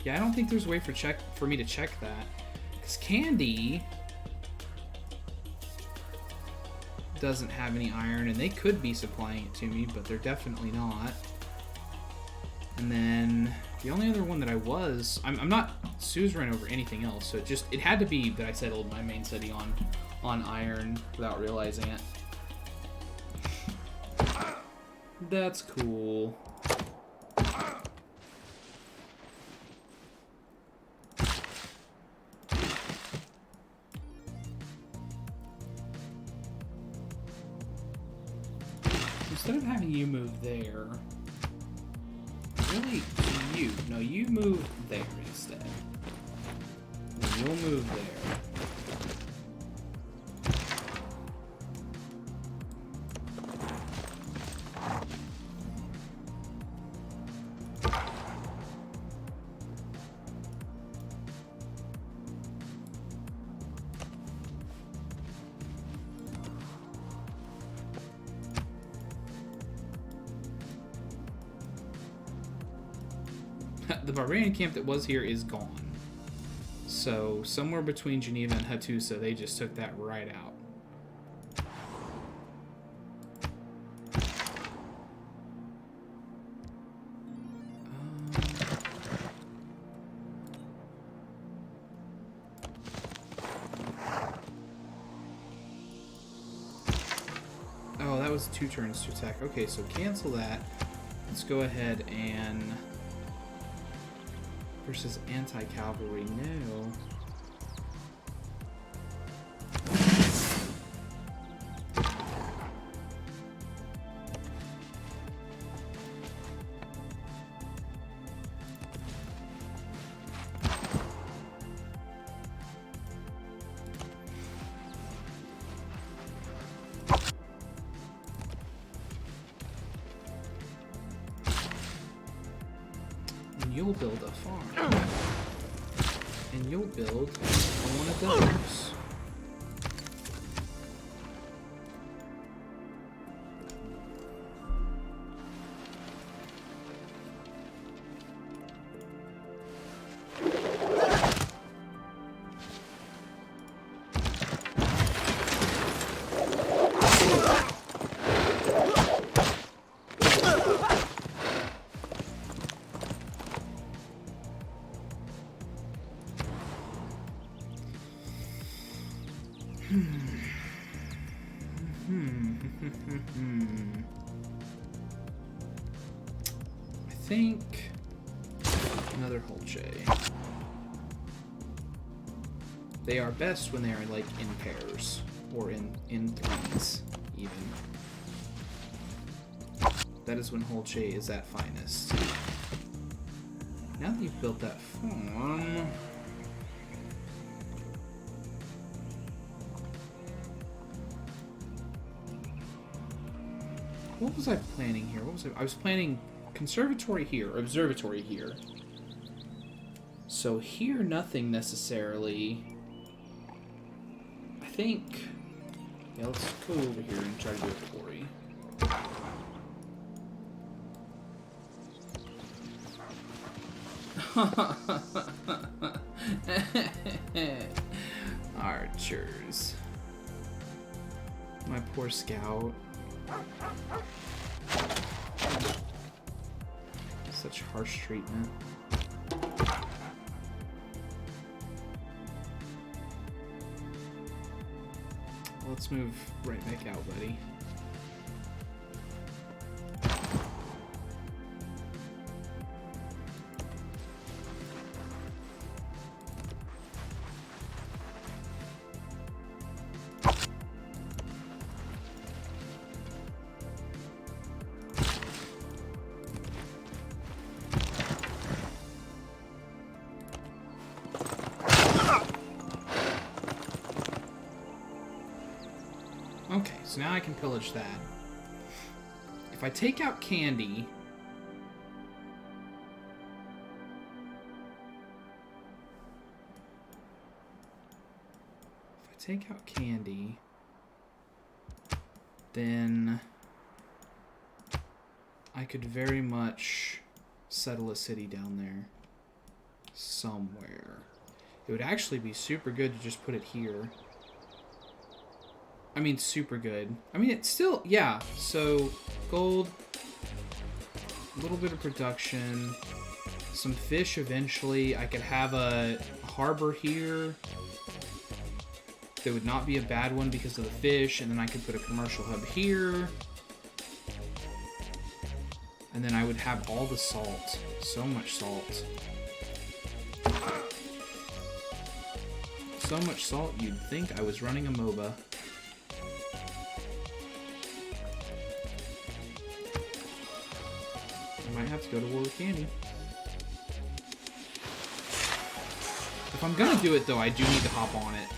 Yeah, I don't think there's a way for me to check that. Because Candy doesn't have any iron, and they could be supplying it to me, but they're definitely not. And then the only other one that I'm not suzerain over anything else, so it had to be that I settled my main city on iron without realizing it. That's cool. Instead of having you move there, really, you. No, you move there instead. And you'll move there. The barbarian camp that was here is gone. So, somewhere between Geneva and Hattusa, they just took that right out. Oh, that was 2 turns to attack. Okay, so cancel that. Let's go ahead and... versus anti-cavalry, no. You'll build a farm. And you'll build one of those. I think another Holche. They are best when they are like in pairs or in threes even. That is when Holche is at finest. Now that you've built that farm, what was I planning here? What was I was planning conservatory here, observatory here. So here, nothing necessarily. I think. Yeah, let's go over here and try to do a quarry. Archers. My poor scout. Such harsh treatment. Let's move right back out, buddy. Okay, so now I can pillage that. If I take out Candy... take out Candy, then I could very much settle a city down there somewhere. It would actually be super good to just put it here. I mean, super good. I mean, it's still, yeah. So, gold, a little bit of production, some fish eventually. I could have a harbor here. That would not be a bad one because of the fish, and then I could put a commercial hub here. And then I would have all the salt. So much salt. So much salt, you'd think I was running a MOBA. I might have to go to war with Candy. If I'm gonna do it, though, I do need to hop on it.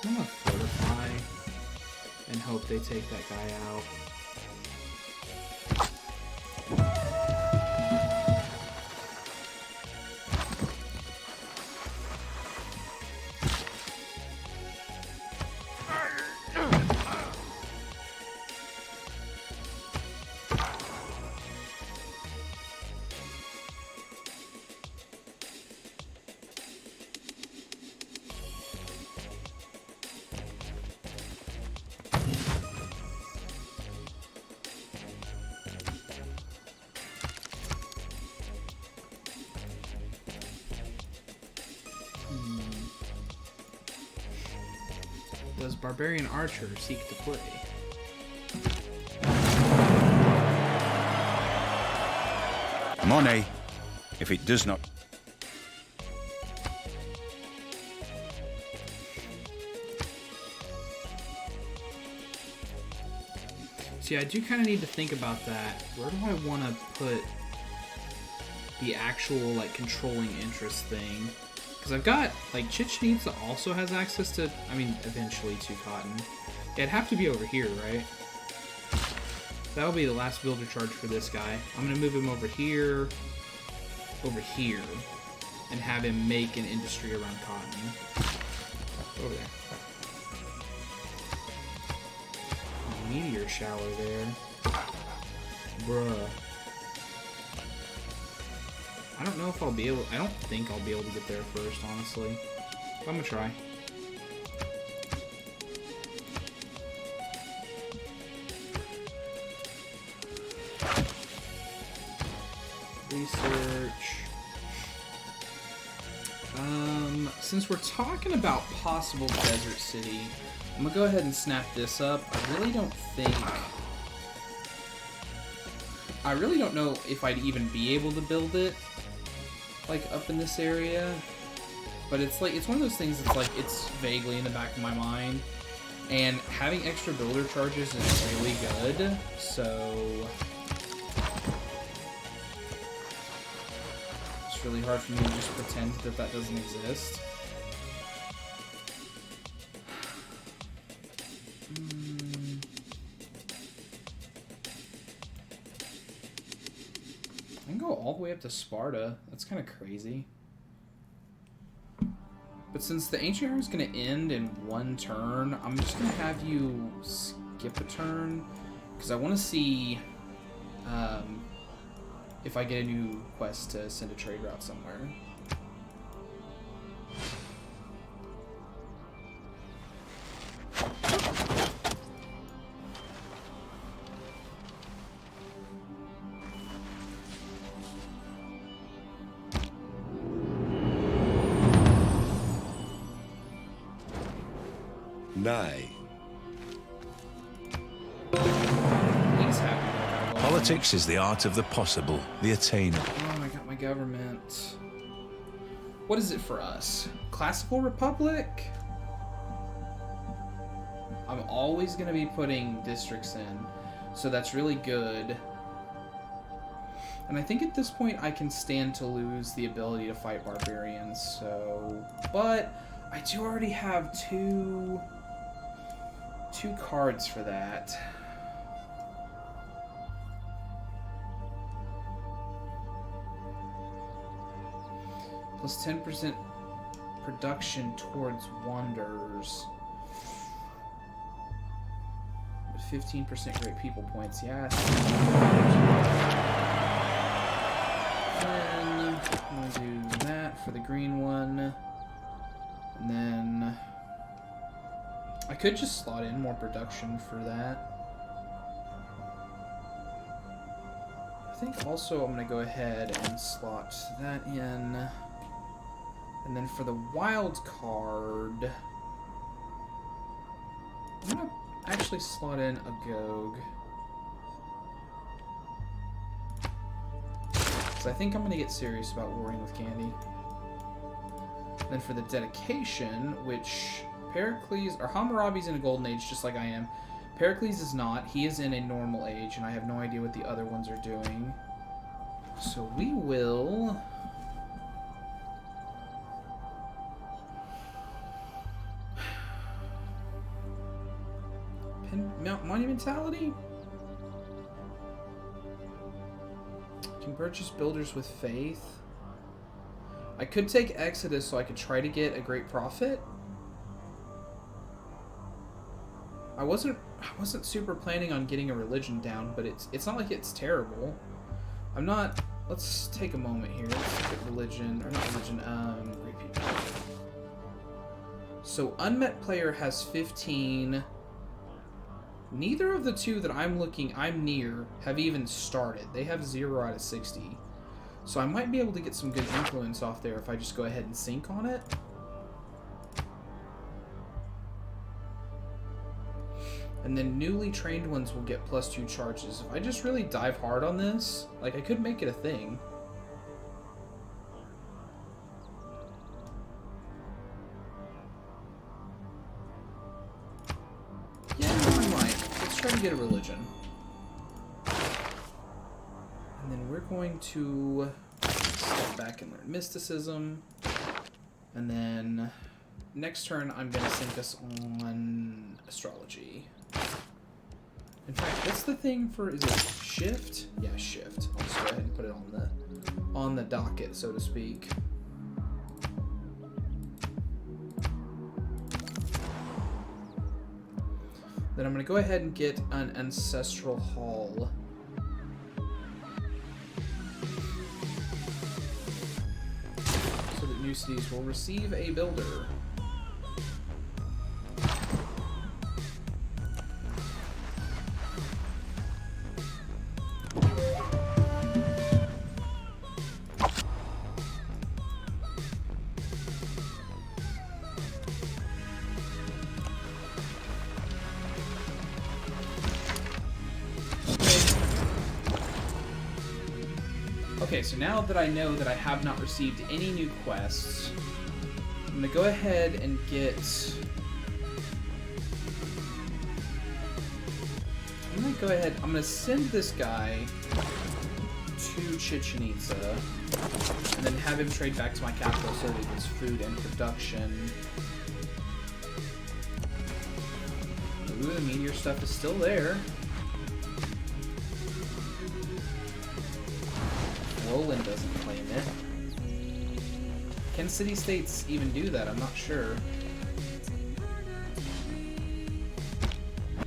I'm gonna fortify and hope they take that guy out. Does Barbarian Archer seek to play? Monet, if it does not... See, I do kind of need to think about that. Where do I want to put the actual, like, controlling interest thing? Because I've got, like, Chichen Itza also has access to, I mean, eventually to Cotton. It'd have to be over here, right? That'll be the last builder charge for this guy. I'm going to move him over here, and have him make an industry around Cotton. Over there. Meteor shower there. Bruh. I don't know if I'll be able... I don't think I'll be able to get there first, honestly. But I'm gonna try. Research. Since we're talking about possible desert city, I'm gonna go ahead and snap this up. I really don't know if I'd even be able to build it, like, up in this area. But it's like, it's one of those things that's like, it's vaguely in the back of my mind. And having extra builder charges is really good, so... It's really hard for me to just pretend that that doesn't exist. I can go all the way up to Sparta. That's kind of crazy. But since the Ancient Era is going to end in one turn, I'm just going to have you skip a turn. Because I want to see if I get a new quest to send a trade route somewhere. Nay. He's happy. Politics is the art of the possible, the attainable. Oh, I got my government. What is it for us? Classical Republic? I'm always going to be putting districts in, so that's really good. And I think at this point I can stand to lose the ability to fight barbarians, so... But I do already have two cards for that. Plus 10% production towards wonders. 15% great people points, yeah. Then I'm gonna do that for the green one. And then I could just slot in more production for that. I think also I'm going to go ahead and slot that in. And then for the wild card, I'm going to actually slot in a Gog. Because I think I'm going to get serious about warring with Candy. Then for the dedication, which Pericles or Hammurabi's in a golden age, just like I am. Pericles is not. He is in a normal age, and I have no idea what the other ones are doing. So we will... Monumentality? Can purchase builders with faith. I could take Exodus so I could try to get a great profit. I wasn't super planning on getting a religion down, but it's not like it's terrible. I'm not. Let's take a moment here. Let's look at religion, or not religion. Great people. So unmet player has 15. Neither of the two that I'm near have even started. They have 0 out of 60. So I might be able to get some good influence off there if I just go ahead and sync on it. And then newly trained ones will get +2 charges. If I just really dive hard on this, like, I could make it a thing. Try to get a religion. And then we're going to step back and learn mysticism. And then next turn I'm going to sync us on astrology. In fact, what's the thing for, is it shift? Yeah, shift. I'll just go ahead and put it on the docket, so to speak. Then I'm going to go ahead and get an Ancestral Hall. So that new cities will receive a builder. Okay, so now that I know that I have not received any new quests, I'm going to go ahead and get... I'm going to send this guy to Chichen Itza, and then have him trade back to my capital so that he gets food and production. Ooh, the meteor stuff is still there. Roland doesn't claim it. Can city-states even do that? I'm not sure.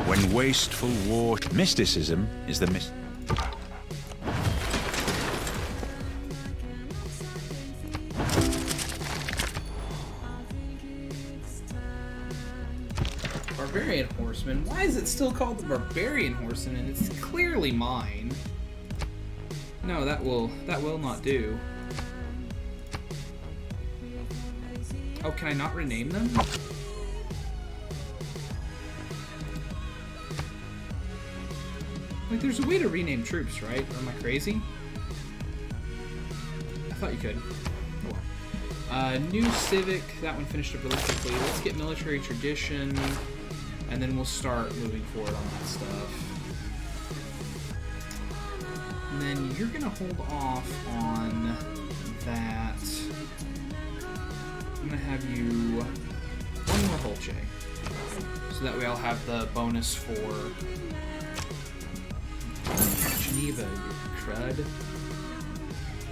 When wasteful war... Mysticism is the Barbarian Horseman? Why is it still called the Barbarian Horseman and it's clearly mine? No, that will not do. Oh, can I not rename them? Like, there's a way to rename troops, right? Or am I crazy? I thought you could. Oh well. New Civic, that one finished up really quickly. Let's get Military Tradition, and then we'll start moving forward on that stuff. And then you're gonna hold off on that. I'm gonna have you one more Holche. So that way I'll have the bonus for Geneva, you crud.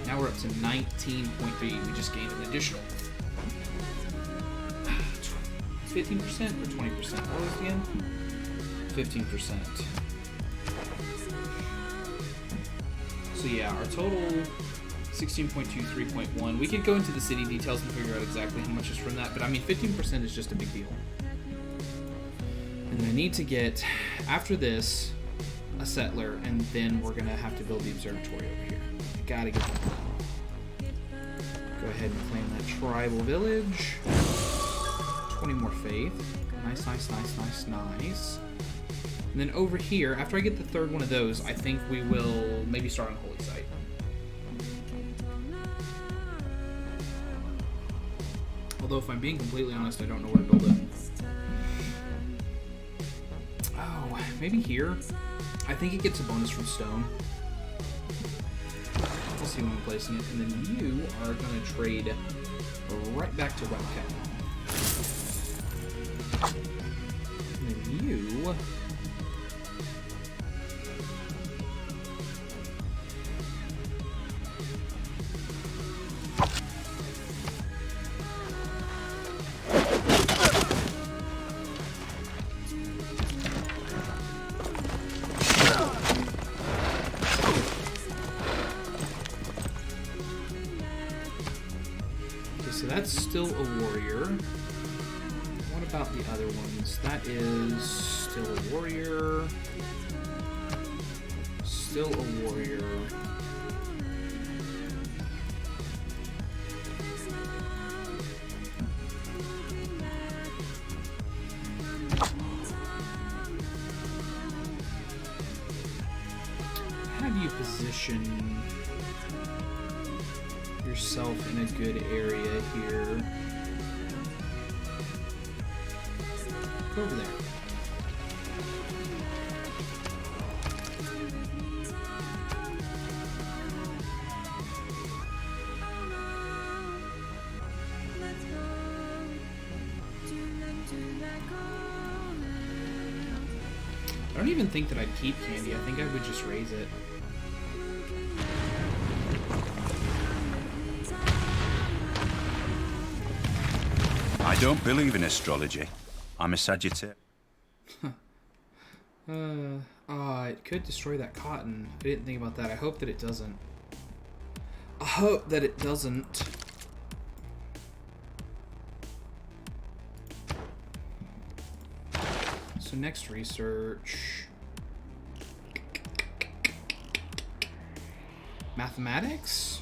Now we're up to 19.3. We just gained an additional 15% or 20%. What was it again? 15%. So yeah, our total 16.23.1. We could go into the city details and figure out exactly how much is from that, but I mean 15% is just a big deal. And I need to get, after this, a settler, and then we're gonna have to build the observatory over here. I gotta get that done. Go ahead and claim that tribal village. 20 more faith. Nice, nice, nice, nice, nice. And then over here, after I get the third one of those, I think we will maybe start on Holy Site. Although, if I'm being completely honest, I don't know where to build it. Oh, Maybe here. I think it gets a bonus from stone. We'll see when I'm placing it. And then you are going to trade right back to Wildcat. And then you... That's still a warrior. What about the other ones? That is still a warrior. Still a warrior. Have you position yourself in a good area here? Go over there. I don't even think that I'd keep candy. I think I would just raise it. I don't believe in astrology. I'm a Sagittarius. It could destroy that cotton. I didn't think about that. I hope that it doesn't. I hope that it doesn't. So next research. Mathematics?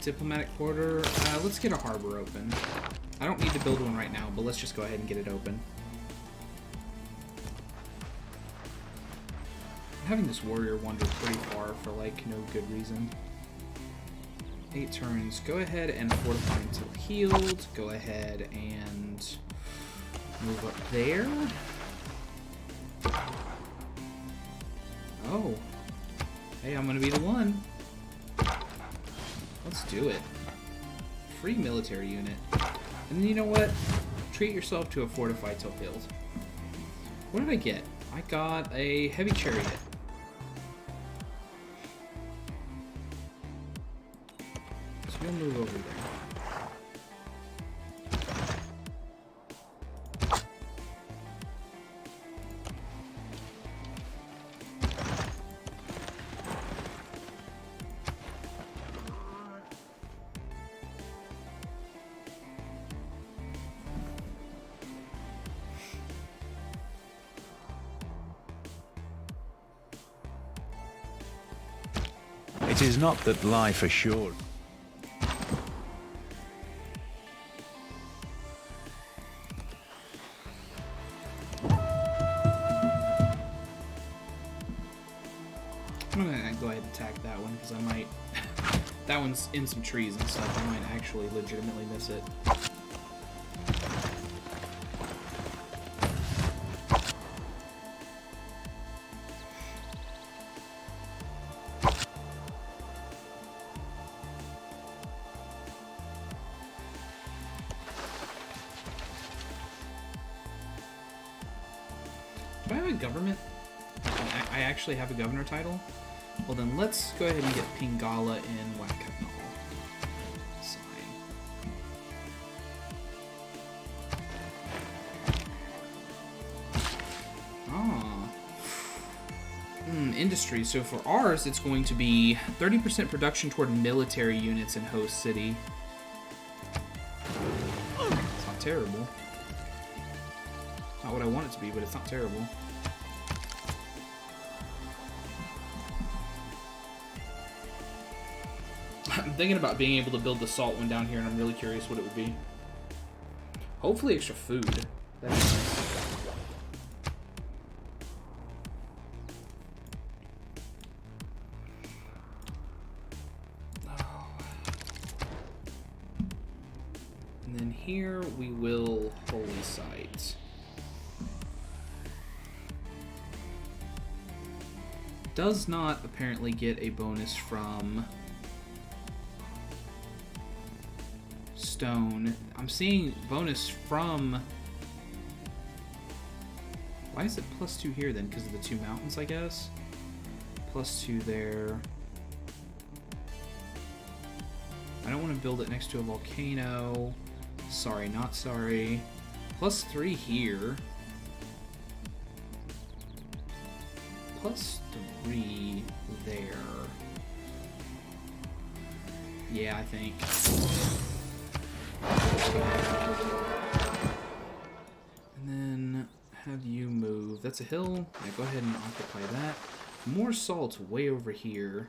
Diplomatic quarter. Let's get a harbor open. I don't need to build one right now, but let's just go ahead and get it open. I'm having this warrior wander pretty far for like no good reason. 8 turns. Go ahead and fortify until healed. Go ahead and move up there. Oh. Hey, I'm gonna be the one. Let's do it. Free military unit. And then you know what? Treat yourself to a fortified till healed. What did I get? I got a heavy chariot. So you'll move over there. It is not that life assured. I'm gonna go ahead and attack that one because I might. That one's in some trees and stuff. I might actually legitimately miss it. Do I have a government? I actually have a governor title? Well then let's go ahead and get Pingala in Wacapnal. Sign. Ah. Industry. So for ours it's going to be 30% production toward military units in host city. It's not terrible. Not what I want it to be, but it's not terrible. I'm thinking about being able to build the salt one down here, and I'm really curious what it would be. Hopefully extra food. That'd be nice. Oh. And then here we will holy site. does not apparently get a bonus from stone. I'm seeing bonus from... Why is it +2 here then? Because of the 2 mountains, I guess? +2 there. I don't want to build it next to a volcano. Sorry, not sorry. +3 here. +3 there. Yeah, I think. And then have you move. That's a hill. Yeah, go ahead and occupy that. More salt way over here.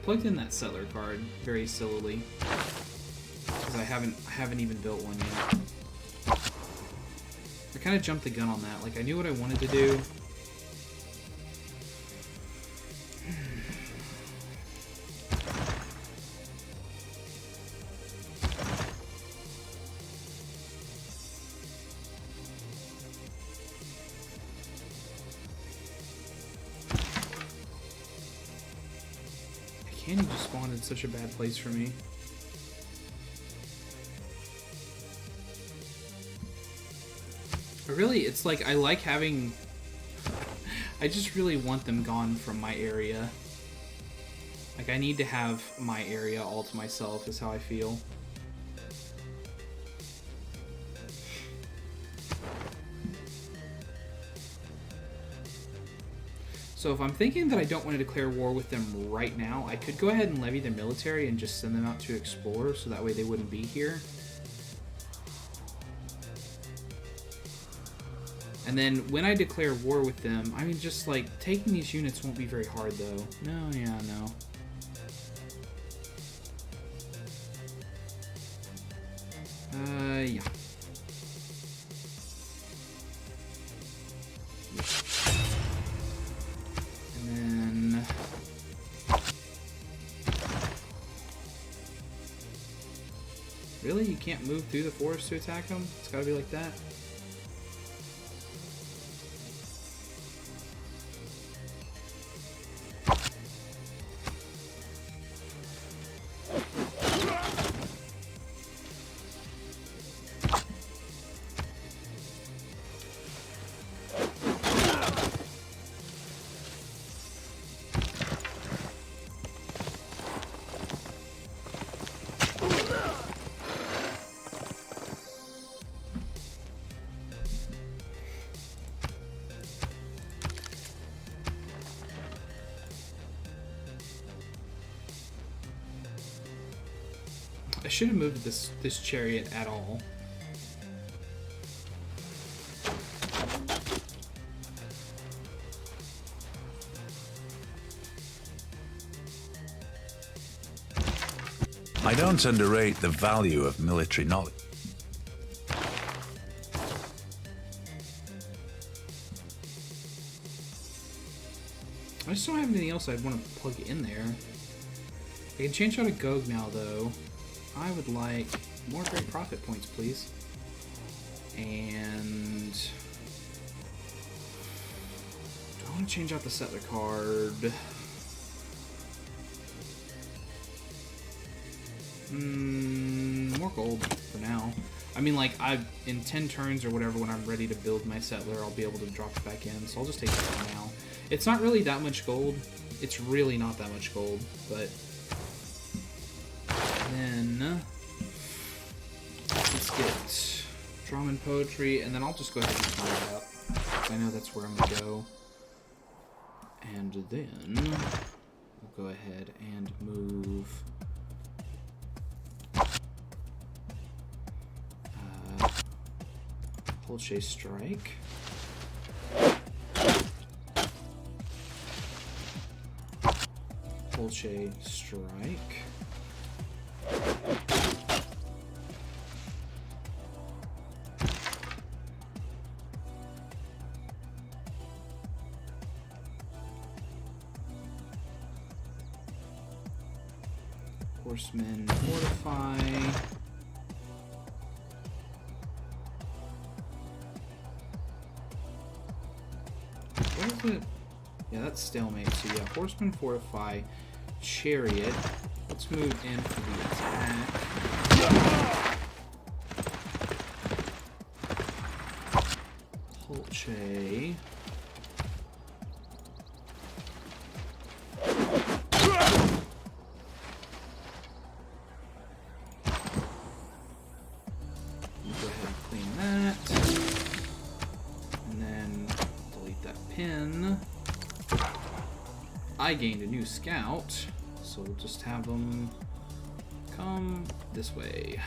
Plugged in that settler card very sillily because I haven't even built one yet. I kind of jumped the gun on that. Like, I knew what I wanted to do. Candy just spawned in such a bad place for me. But really, it's like I like having... I just really want them gone from my area. Like, I need to have my area all to myself, is how I feel. So if I'm thinking that I don't want to declare war with them right now, I could go ahead and levy their military and just send them out to explore, so that way they wouldn't be here. And then when I declare war with them, I mean, just like, taking these units won't be very hard though. No, yeah, no. Yeah. Really? You can't move through the forest to attack them? It's gotta be like that? I should have moved this chariot at all. I don't underrate the value of military knowledge. I just don't have anything else I'd want to plug in there. I can change out a Gog now, though. I would like more great profit points, please. And... do I want to change out the settler card? More gold for now. I mean, like, in 10 turns or whatever, when I'm ready to build my settler, I'll be able to drop it back in, so I'll just take that for now. It's not really that much gold. It's really not that much gold, but... then... let's get drama and poetry, and then I'll just go ahead and find it out. I know that's where I'm going to go. And then... we'll go ahead and move... Hold chase strike. Hold chase strike. Horsemen fortify. Where is it? Yeah, that's stalemate. So yeah, horsemen fortify. Chariot. Let's move in for the attack. Polche. Go ahead and clean that. And then delete that pin. I gained a new scout, so we'll just have them come this way.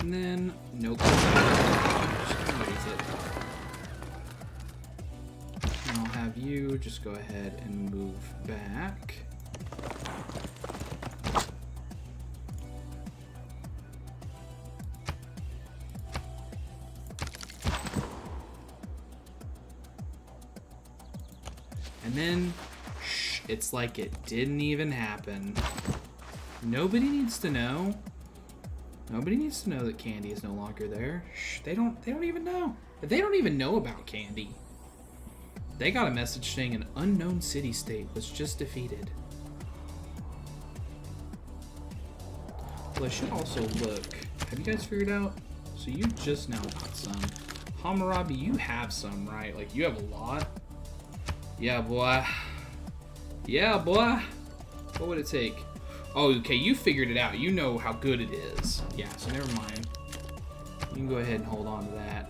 And then, nope. Just gonna raise it. And I'll have you just go ahead and move back. And then, shh, it's like it didn't even happen. Nobody needs to know. Nobody needs to know that Candy is no longer there. Shh, they don't even know. They don't even know about Candy. They got a message saying an unknown city-state was just defeated. Well, I should also look. Have you guys figured out? So you just now got some. Hammurabi, you have some, right? Like, you have a lot. Yeah, boy. Yeah, boy. What would it take? Oh, okay, you figured it out. You know how good it is. Yeah, so never mind. You can go ahead and hold on to that.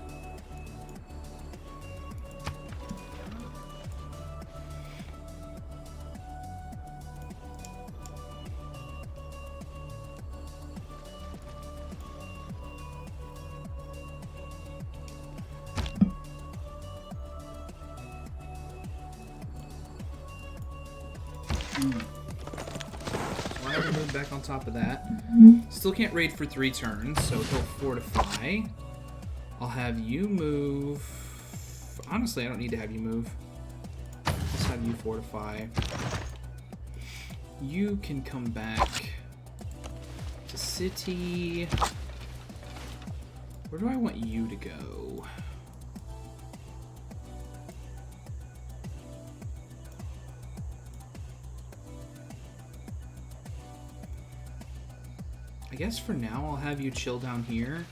Back on top of that. Still can't raid for 3 turns, so he'll fortify. I'll have you move. Honestly, I don't need to have you move. Let's have you fortify. You can come back to city. Where do I want you to go? I guess for now I'll have you chill down here,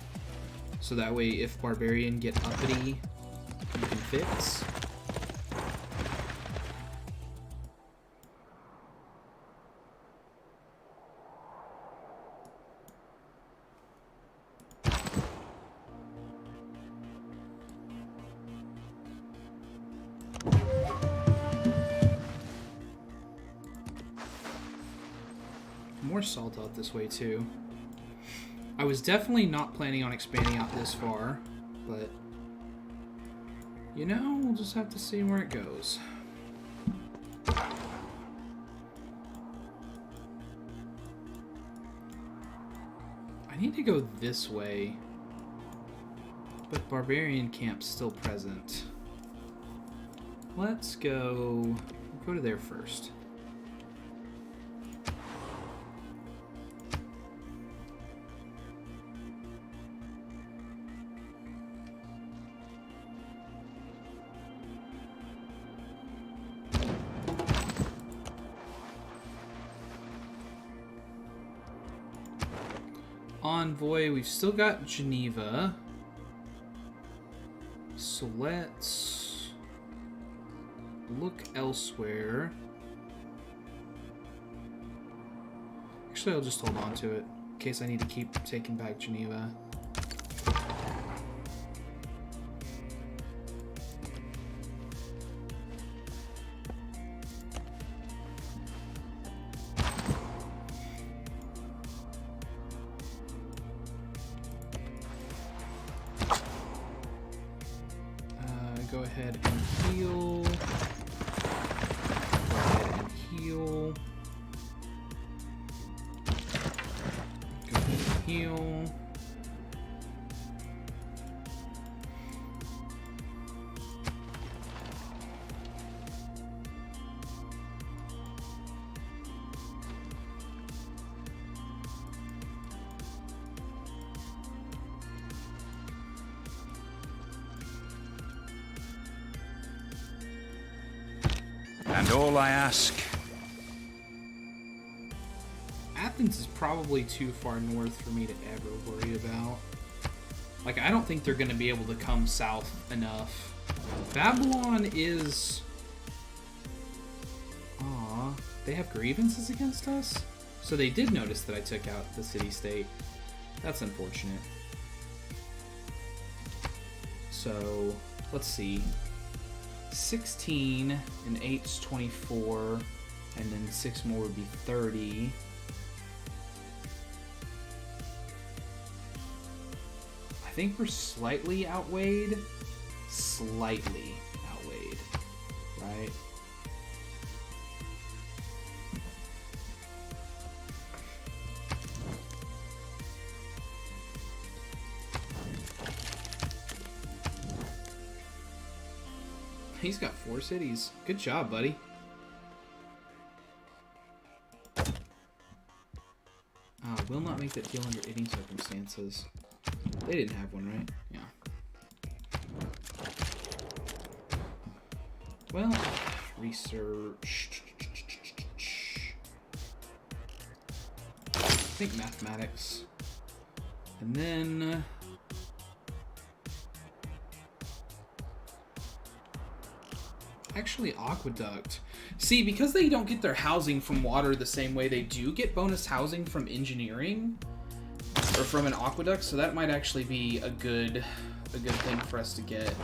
so that way if Barbarian get uppity, you can fix. More salt out this way too. I was definitely not planning on expanding out this far, but you know, we'll just have to see where it goes. I need to go this way, but Barbarian Camp's still present. Let's go to there first. envoy. We've still got Geneva. So let's look elsewhere. Actually, I'll just hold on to it in case I need to keep taking back Geneva. Go ahead and heal. Go ahead and heal. Go ahead and heal. And all I ask... Athens is probably too far north for me to ever worry about. Like, I don't think they're going to be able to come south enough. Babylon is... Aw, they have grievances against us? So they did notice that I took out the city-state. That's unfortunate. So, let's see. 16 and 8's 24, and then 6 more would be 30. I think we're slightly outweighed. Slightly outweighed, right? He's got 4 cities. Good job, buddy. Will not make that deal under any circumstances. They didn't have one, right? Yeah. Well, research. I think mathematics. And then... actually, aqueduct. See, because they don't get their housing from water the same way they do get bonus housing from engineering or from an aqueduct, so that might actually be a good thing for us to get.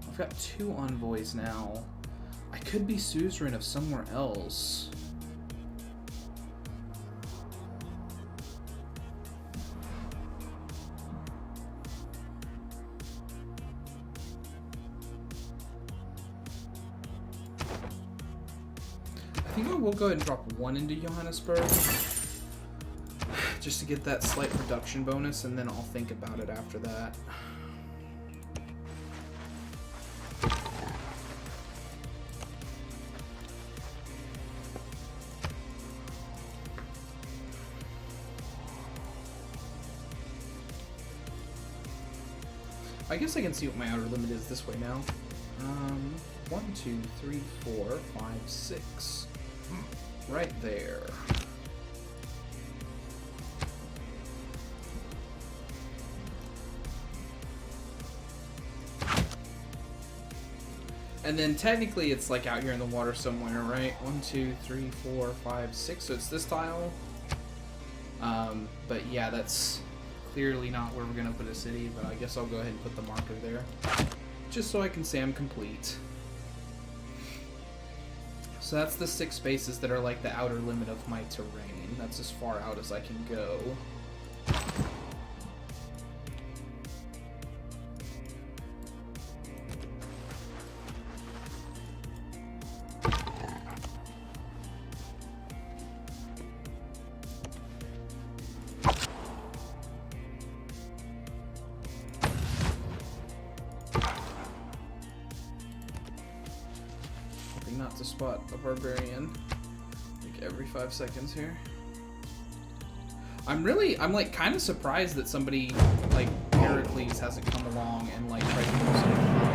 I've got 2 envoys now. I could be suzerain of somewhere else. I think I will go ahead and drop 1 into Johannesburg just to get that slight production bonus, and then I'll think about it after that. I guess I can see what my outer limit is this way now. 1, 2, 3, 4, 5, 6. Right there. And then technically it's like out here in the water somewhere, right? 1, 2, 3, 4, 5, 6. So it's this tile. But yeah, that's clearly not where we're gonna put a city, but I guess I'll go ahead and put the marker there. Just so I can say I'm complete. So that's the 6 spaces that are like the outer limit of my terrain. That's as far out as I can go. Not to spot a barbarian like every 5 seconds here. I'm like kind of surprised that somebody like Pericles hasn't come along and like tried to do something about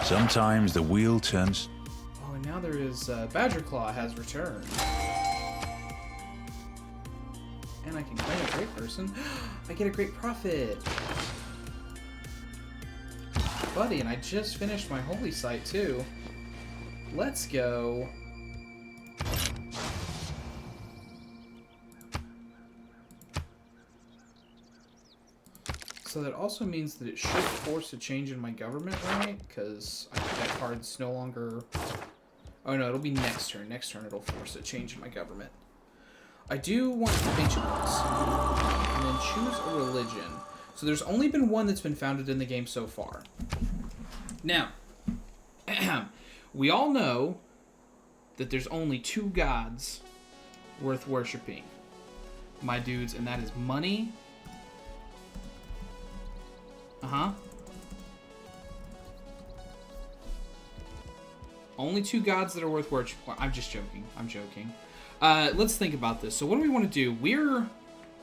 that. Sometimes the wheel turns. Oh, and now there is Badger Claw has returned. And I can claim a great person. I get a great prophet. Buddy, and I just finished my holy site too. Let's go. So that also means that it should force a change in my government, right? Because that card's no longer... Oh no, it'll be next turn. Next turn it'll force a change in my government. I do want ancient ones. And then choose a religion. So there's only been one that's been founded in the game so far. Now, we all know that there's only two gods worth worshipping, my dudes, and that is money. Only two gods that are worth worship. Well, I'm just joking. I'm joking. Let's think about this. So what do we want to do? We're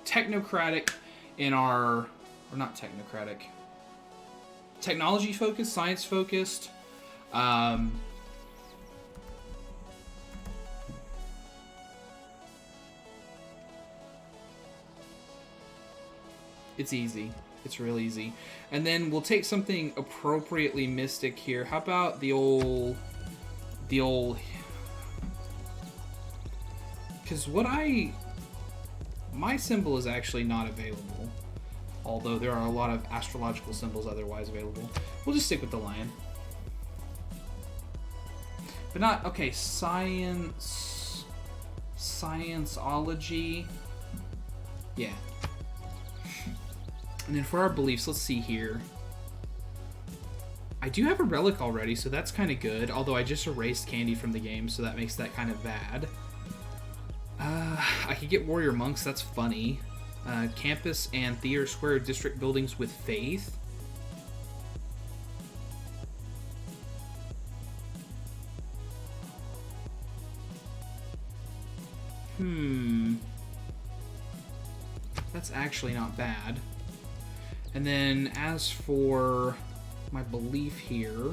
technocratic in our... Or not technocratic. Technology focused, science focused. It's easy. It's real easy. And then we'll take something appropriately mystic here. How about the old... Because my symbol is actually not available. Although there are a lot of astrological symbols otherwise available. We'll just stick with the lion. But not... Okay, Scienceology. Yeah. And then for our beliefs, let's see here. I do have a relic already, so that's kind of good. Although I just erased candy from the game, so that makes that kind of bad. I could get warrior monks, that's funny. Campus and theater square district buildings with faith. That's actually not bad. And then as for my belief here,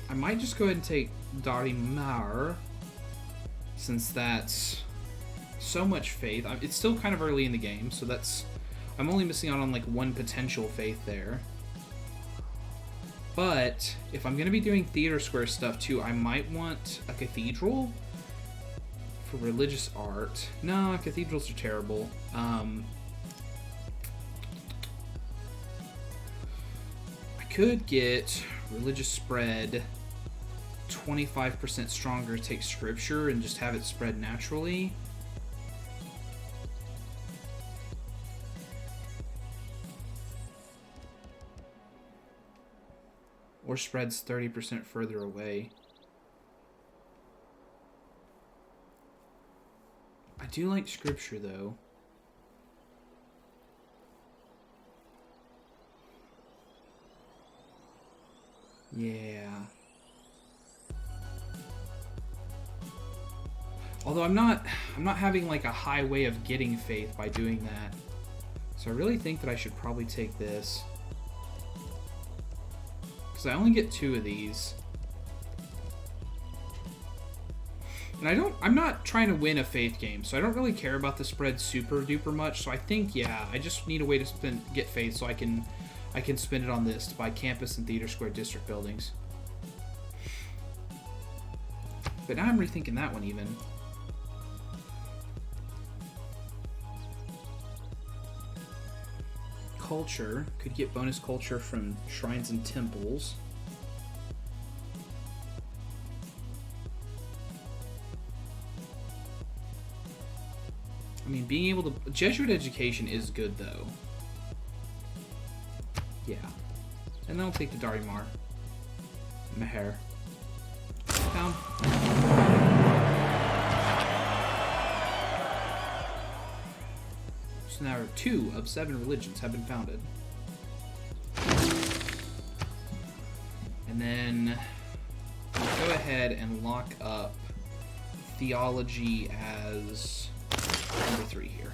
I might just go ahead and take Darimar, since that's so much faith. It's still kind of early in the game, so that's... I'm only missing out on like one potential faith there. But if I'm going to be doing theater square stuff too, I might want a cathedral for religious art. No, cathedrals are terrible. I could get religious spread 25% stronger, take scripture and just have it spread naturally. Or spreads 30% further away. I do like scripture though. Yeah. Although I'm not having like a high way of getting faith by doing that. So I really think that I should probably take this. Because I only get 2 of these. And I'm not trying to win a faith game, so I don't really care about the spread super duper much. So I think, yeah, I just need a way to get faith so I can spend it on this to buy campus and theater square district buildings. But now I'm rethinking that one even. Culture. Could get bonus culture from shrines and temples. I mean, being able to... Jesuit education is good, though. Yeah. And then I'll take the Darimar. Meher. Down. So now 2 of 7 religions have been founded. And then we'll go ahead and lock up theology as number 3 here.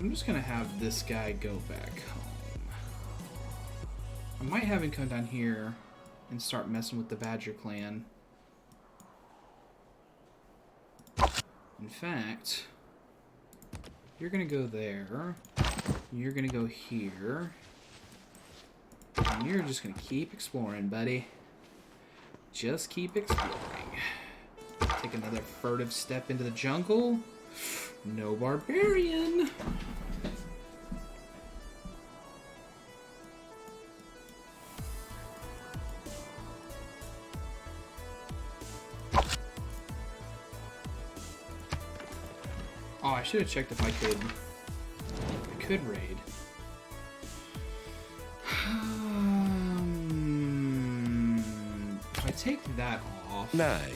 I'm just gonna have this guy go back home. I might have him come down here and start messing with the Badger clan. In fact, you're gonna go there. You're gonna go here. And you're just gonna keep exploring, buddy. Just keep exploring. Take another furtive step into the jungle. No barbarian. Oh, I should have checked if I could raid. If I take that off. Nay.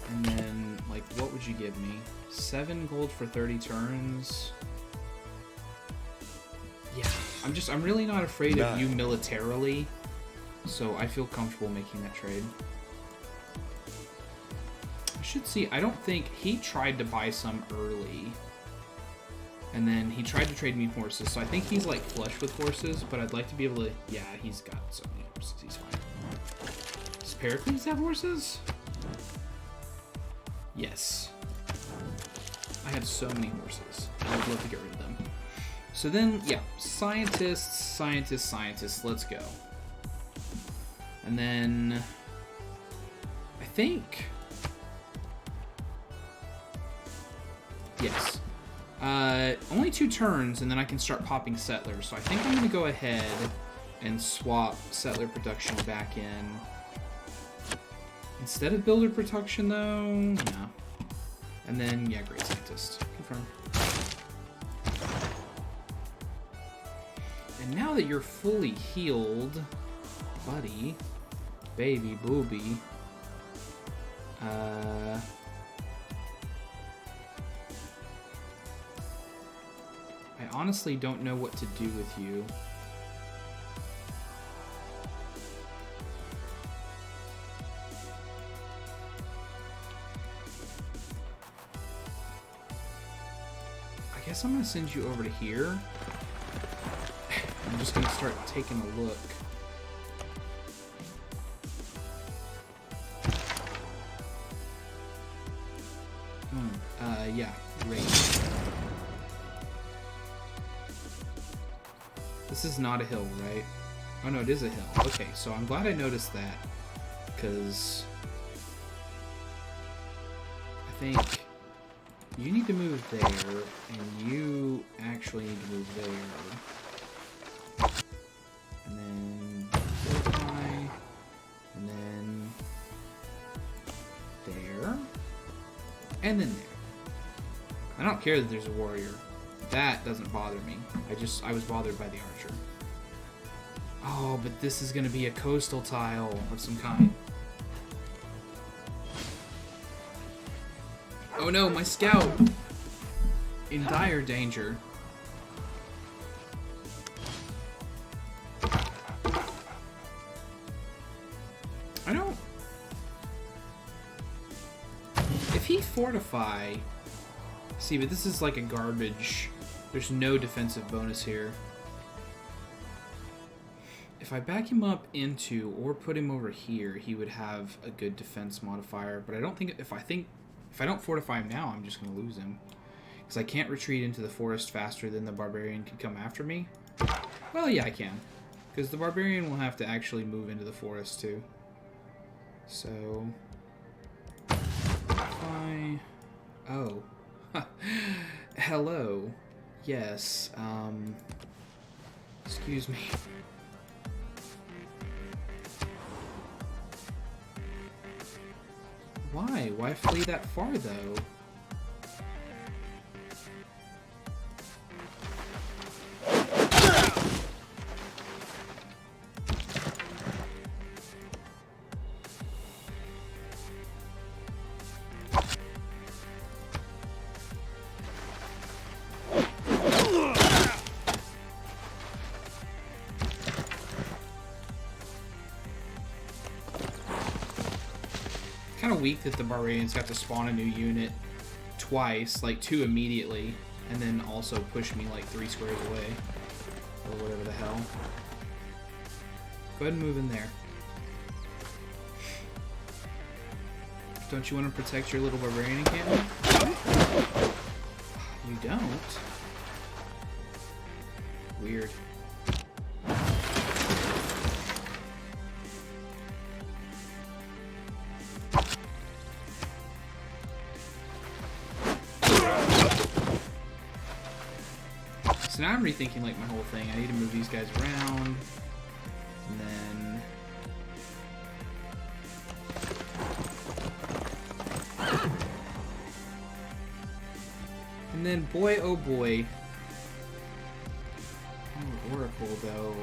And then, like, what would you give me? 7 gold for 30 turns? Yeah, I'm really not afraid of you militarily, so I feel comfortable making that trade. I should see, I don't think he tried to buy some early, and then he tried to trade me horses, so I think he's, like, flush with horses, but I'd like to be able to, yeah, he's got so many horses, he's fine. Does Pericles have horses? Yes. I have so many horses. I would love to get rid of them. So then, yeah, scientists, let's go. And then, I think, yes. Only 2 turns, and then I can start popping settlers. So I think I'm going to go ahead and swap settler production back in. Instead of builder production, though, no. And then, yeah, great scientist. Confirm. And now that you're fully healed, buddy, baby, booby, I honestly don't know what to do with you. I guess I'm going to send you over to here. I'm just going to start taking a look. Yeah, raid. This is not a hill, right? Oh no, it is a hill. Okay, so I'm glad I noticed that, because I think you need to move there, and you actually need to move there. And then fortify, and then there, and then there. I don't care that there's a warrior. That doesn't bother me. I was bothered by the archer. Oh, but this is gonna be a coastal tile of some kind. Oh no, my scout! In dire danger. I don't... If he fortify... See, but this is like a garbage. There's no defensive bonus here. If I back him up into, or put him over here, he would have a good defense modifier. But I don't think, if I don't fortify him now, I'm just going to lose him. Because I can't retreat into the forest faster than the barbarian can come after me. Well, yeah, I can. Because the barbarian will have to actually move into the forest, too. So... Oh. Hello. Yes, excuse me. Why? Why flee that far, though? Kind of weak that the barbarians got to spawn a new unit twice, like 2 immediately. and then also push me like 3 squares away, or whatever the hell. Go ahead and move in there. Don't you want to protect your little barbarian encampment? You don't? Weird. So now I'm rethinking like my whole thing. I need to move these guys around, and then boy oh boy. Oh, Oracle though.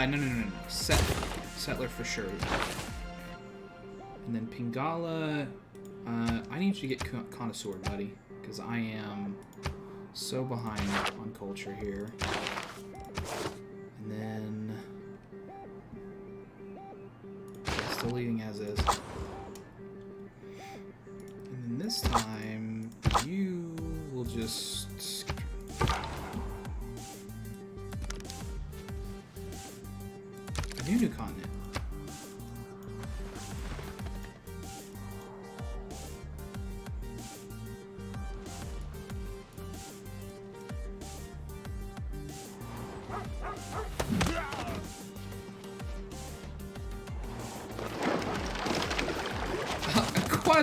No. Settler for sure. And then Pingala, I need you to get Connoisseur, buddy, because I am so behind on culture here. And then still leading as is. And then this time you will just a new continent.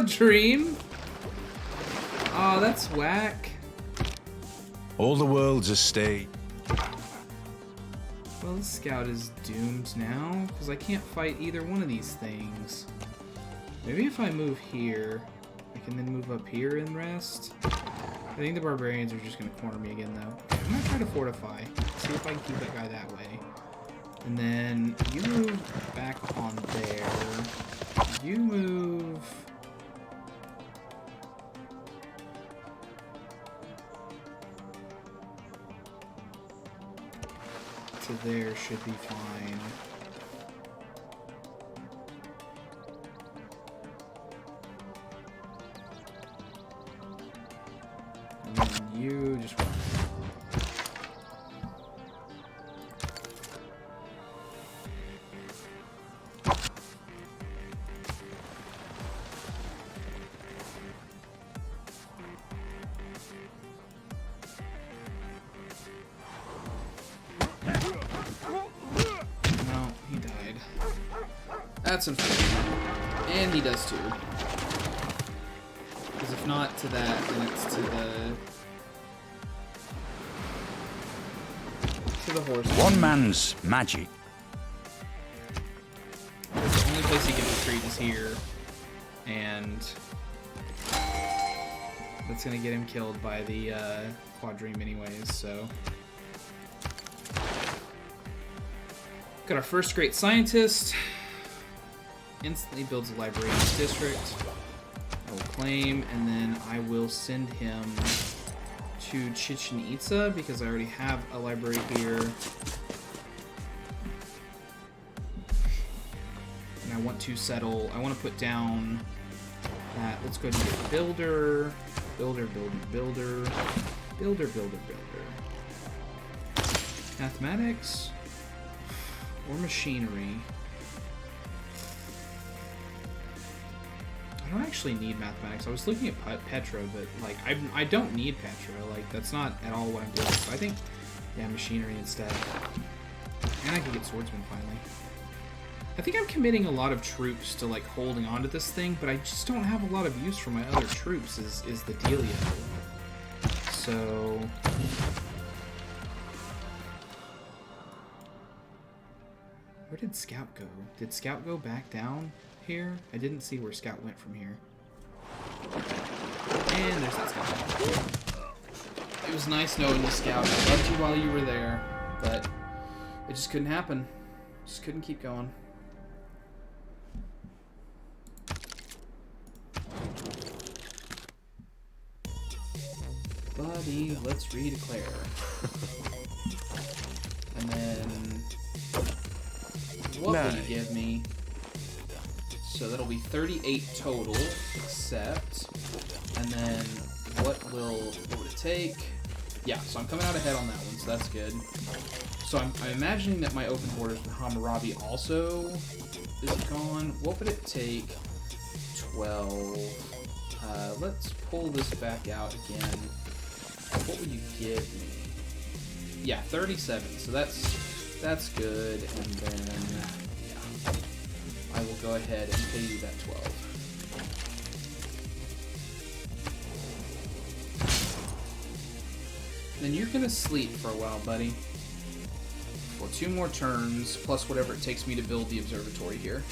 Dream. Oh, that's whack. All the world's a state. Well, this scout is doomed now, because I can't fight either one of these things. Maybe if I move here, I can then move up here and rest. I think the barbarians are just going to corner me again, though. I'm going to try to fortify. See if I can keep that guy that way. And then you move back on there. You move... to there should be fine. And then you just walk. That's unfortunate. And he does too. Because if not to that, then it's to the horse. One man's magic. Because the only place he can retreat is here. And that's gonna get him killed by the quadrime anyways, so. Got our first great scientist. Instantly builds a library in this district. I will claim, and then I will send him to Chichen Itza because I already have a library here. And I want to settle, I want to put down that, let's go ahead and get builder, mathematics, or machinery. I don't actually need mathematics. I was looking at Petra, but like I don't need Petra. Like that's not at all what I'm doing. So I think, yeah, machinery instead. And I can get swordsman finally. I think I'm committing a lot of troops to like holding on to this thing, but I just don't have a lot of use for my other troops. Is the dealio. So. Where did Scout go? Did Scout go back down here? I didn't see where Scout went from here. And there's that Scout. It was nice knowing the Scout. I loved you while you were there, but it just couldn't happen. Just couldn't keep going. Buddy, let's redeclare. And then... What would you give me? So that'll be 38 total, except, and then what would it take? Yeah, so I'm coming out ahead on that one, so that's good. So I'm imagining that my open borders with Hammurabi also is gone. What would it take? 12. Let's pull this back out again. What would you give me? Yeah, 37. So that's good. And then, yeah, I will go ahead and pay you that 12. Then you're gonna sleep for a while, buddy. For 2 more turns, plus whatever it takes me to build the observatory here.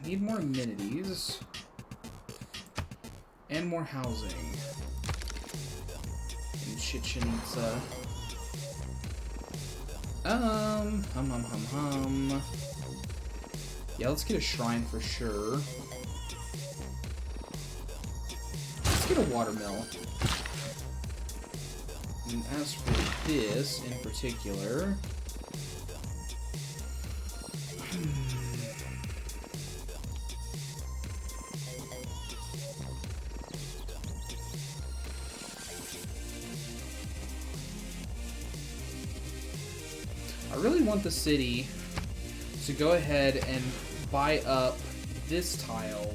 Need more amenities and more housing in Chichen Itza. Yeah, let's get a shrine for sure. Let's get a watermill. And as for this in particular, I really want the city to go ahead and buy up this tile,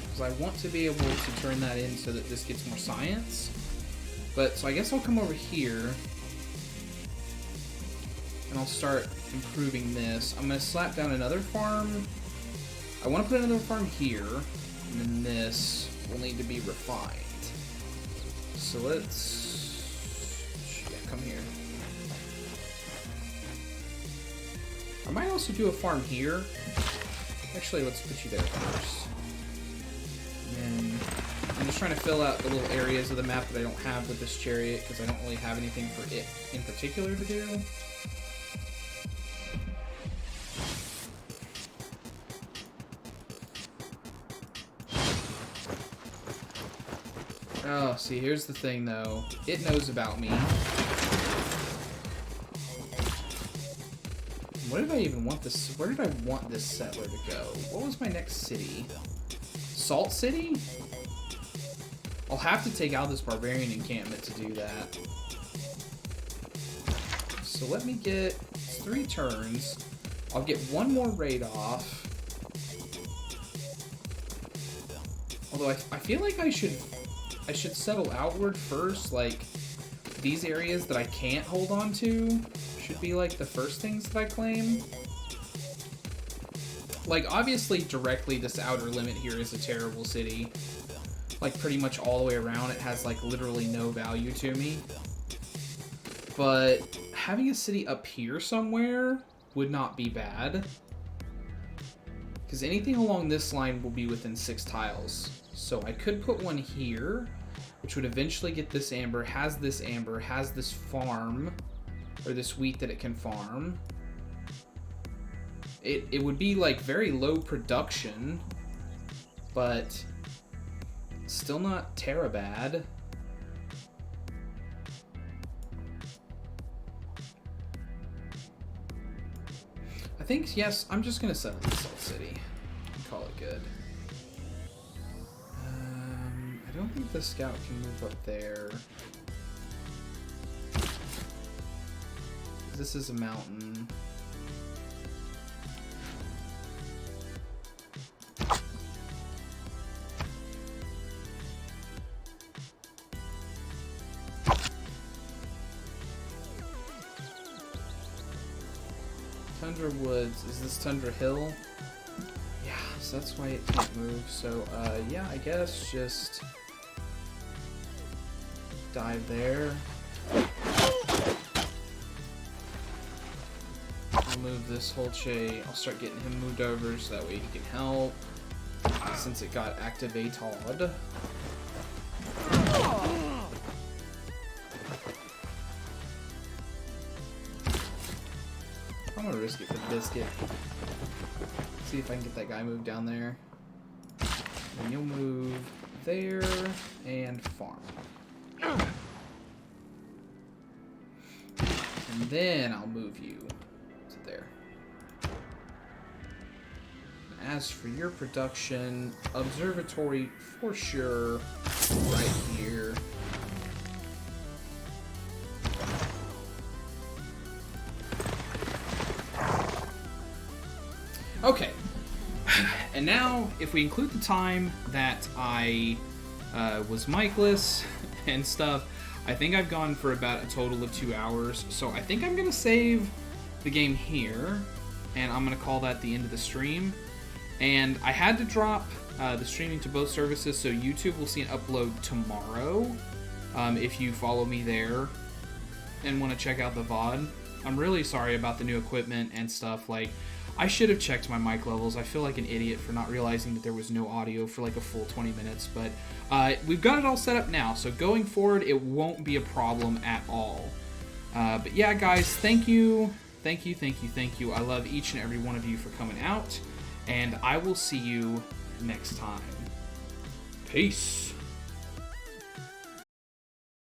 because I want to be able to turn that in so that this gets more science. But, so I guess I'll come over here and I'll start improving this. I'm going to slap down another farm. I want to put another farm here, and then this will need to be refined. So let's, yeah, come here. I might also do a farm here. Actually, let's put you there first. And I'm just trying to fill out the little areas of the map that I don't have with this chariot, because I don't really have anything for it in particular to do. Oh, see, here's the thing, though. It knows about me. Where did I even want this? Where did I want this settler to go? What was my next city? Salt City? I'll have to take out this barbarian encampment to do that. So let me get 3 turns. I'll get 1 more raid off. Although I feel like I should settle outward first. Like, these areas that I can't hold on to should be like the first things that I claim. Like, obviously directly this outer limit here is a terrible city. Like, pretty much all the way around it has like literally no value to me. But having a city up here somewhere would not be bad, because anything along this line will be within 6 tiles. So I could put one here, which would eventually get this amber, has this farm, or this wheat that it can farm. It would be like very low production, but still not terabad. I think, yes, I'm just gonna settle the Salt City and call it good. I don't think the scout can move up there. This is a mountain. Tundra Woods. Is this Tundra Hill? Yeah, so that's why it can't move. So, yeah, I guess just dive there. move this Holche. I'll start getting him moved over so that way he can help. Since it got activated. I'm gonna risk it for the biscuit. See if I can get that guy moved down there. And you'll move there and farm. And then I'll move you to there. As for your production, observatory for sure, right here. Okay, and now if we include the time that I was micless and stuff, I think I've gone for about a total of 2 hours. So I think I'm gonna save the game here, and I'm gonna call that the end of the stream. And I had to drop the streaming to both services, so YouTube will see an upload tomorrow if you follow me there and want to check out the VOD. I'm really sorry about the new equipment and stuff. Like, I should have checked my mic levels. I feel like an idiot for not realizing that there was no audio for like a full 20 minutes, but we've got it all set up now, so going forward it won't be a problem at all. But yeah, guys, thank you. I love each and every one of you for coming out, and I will see you next time. Peace.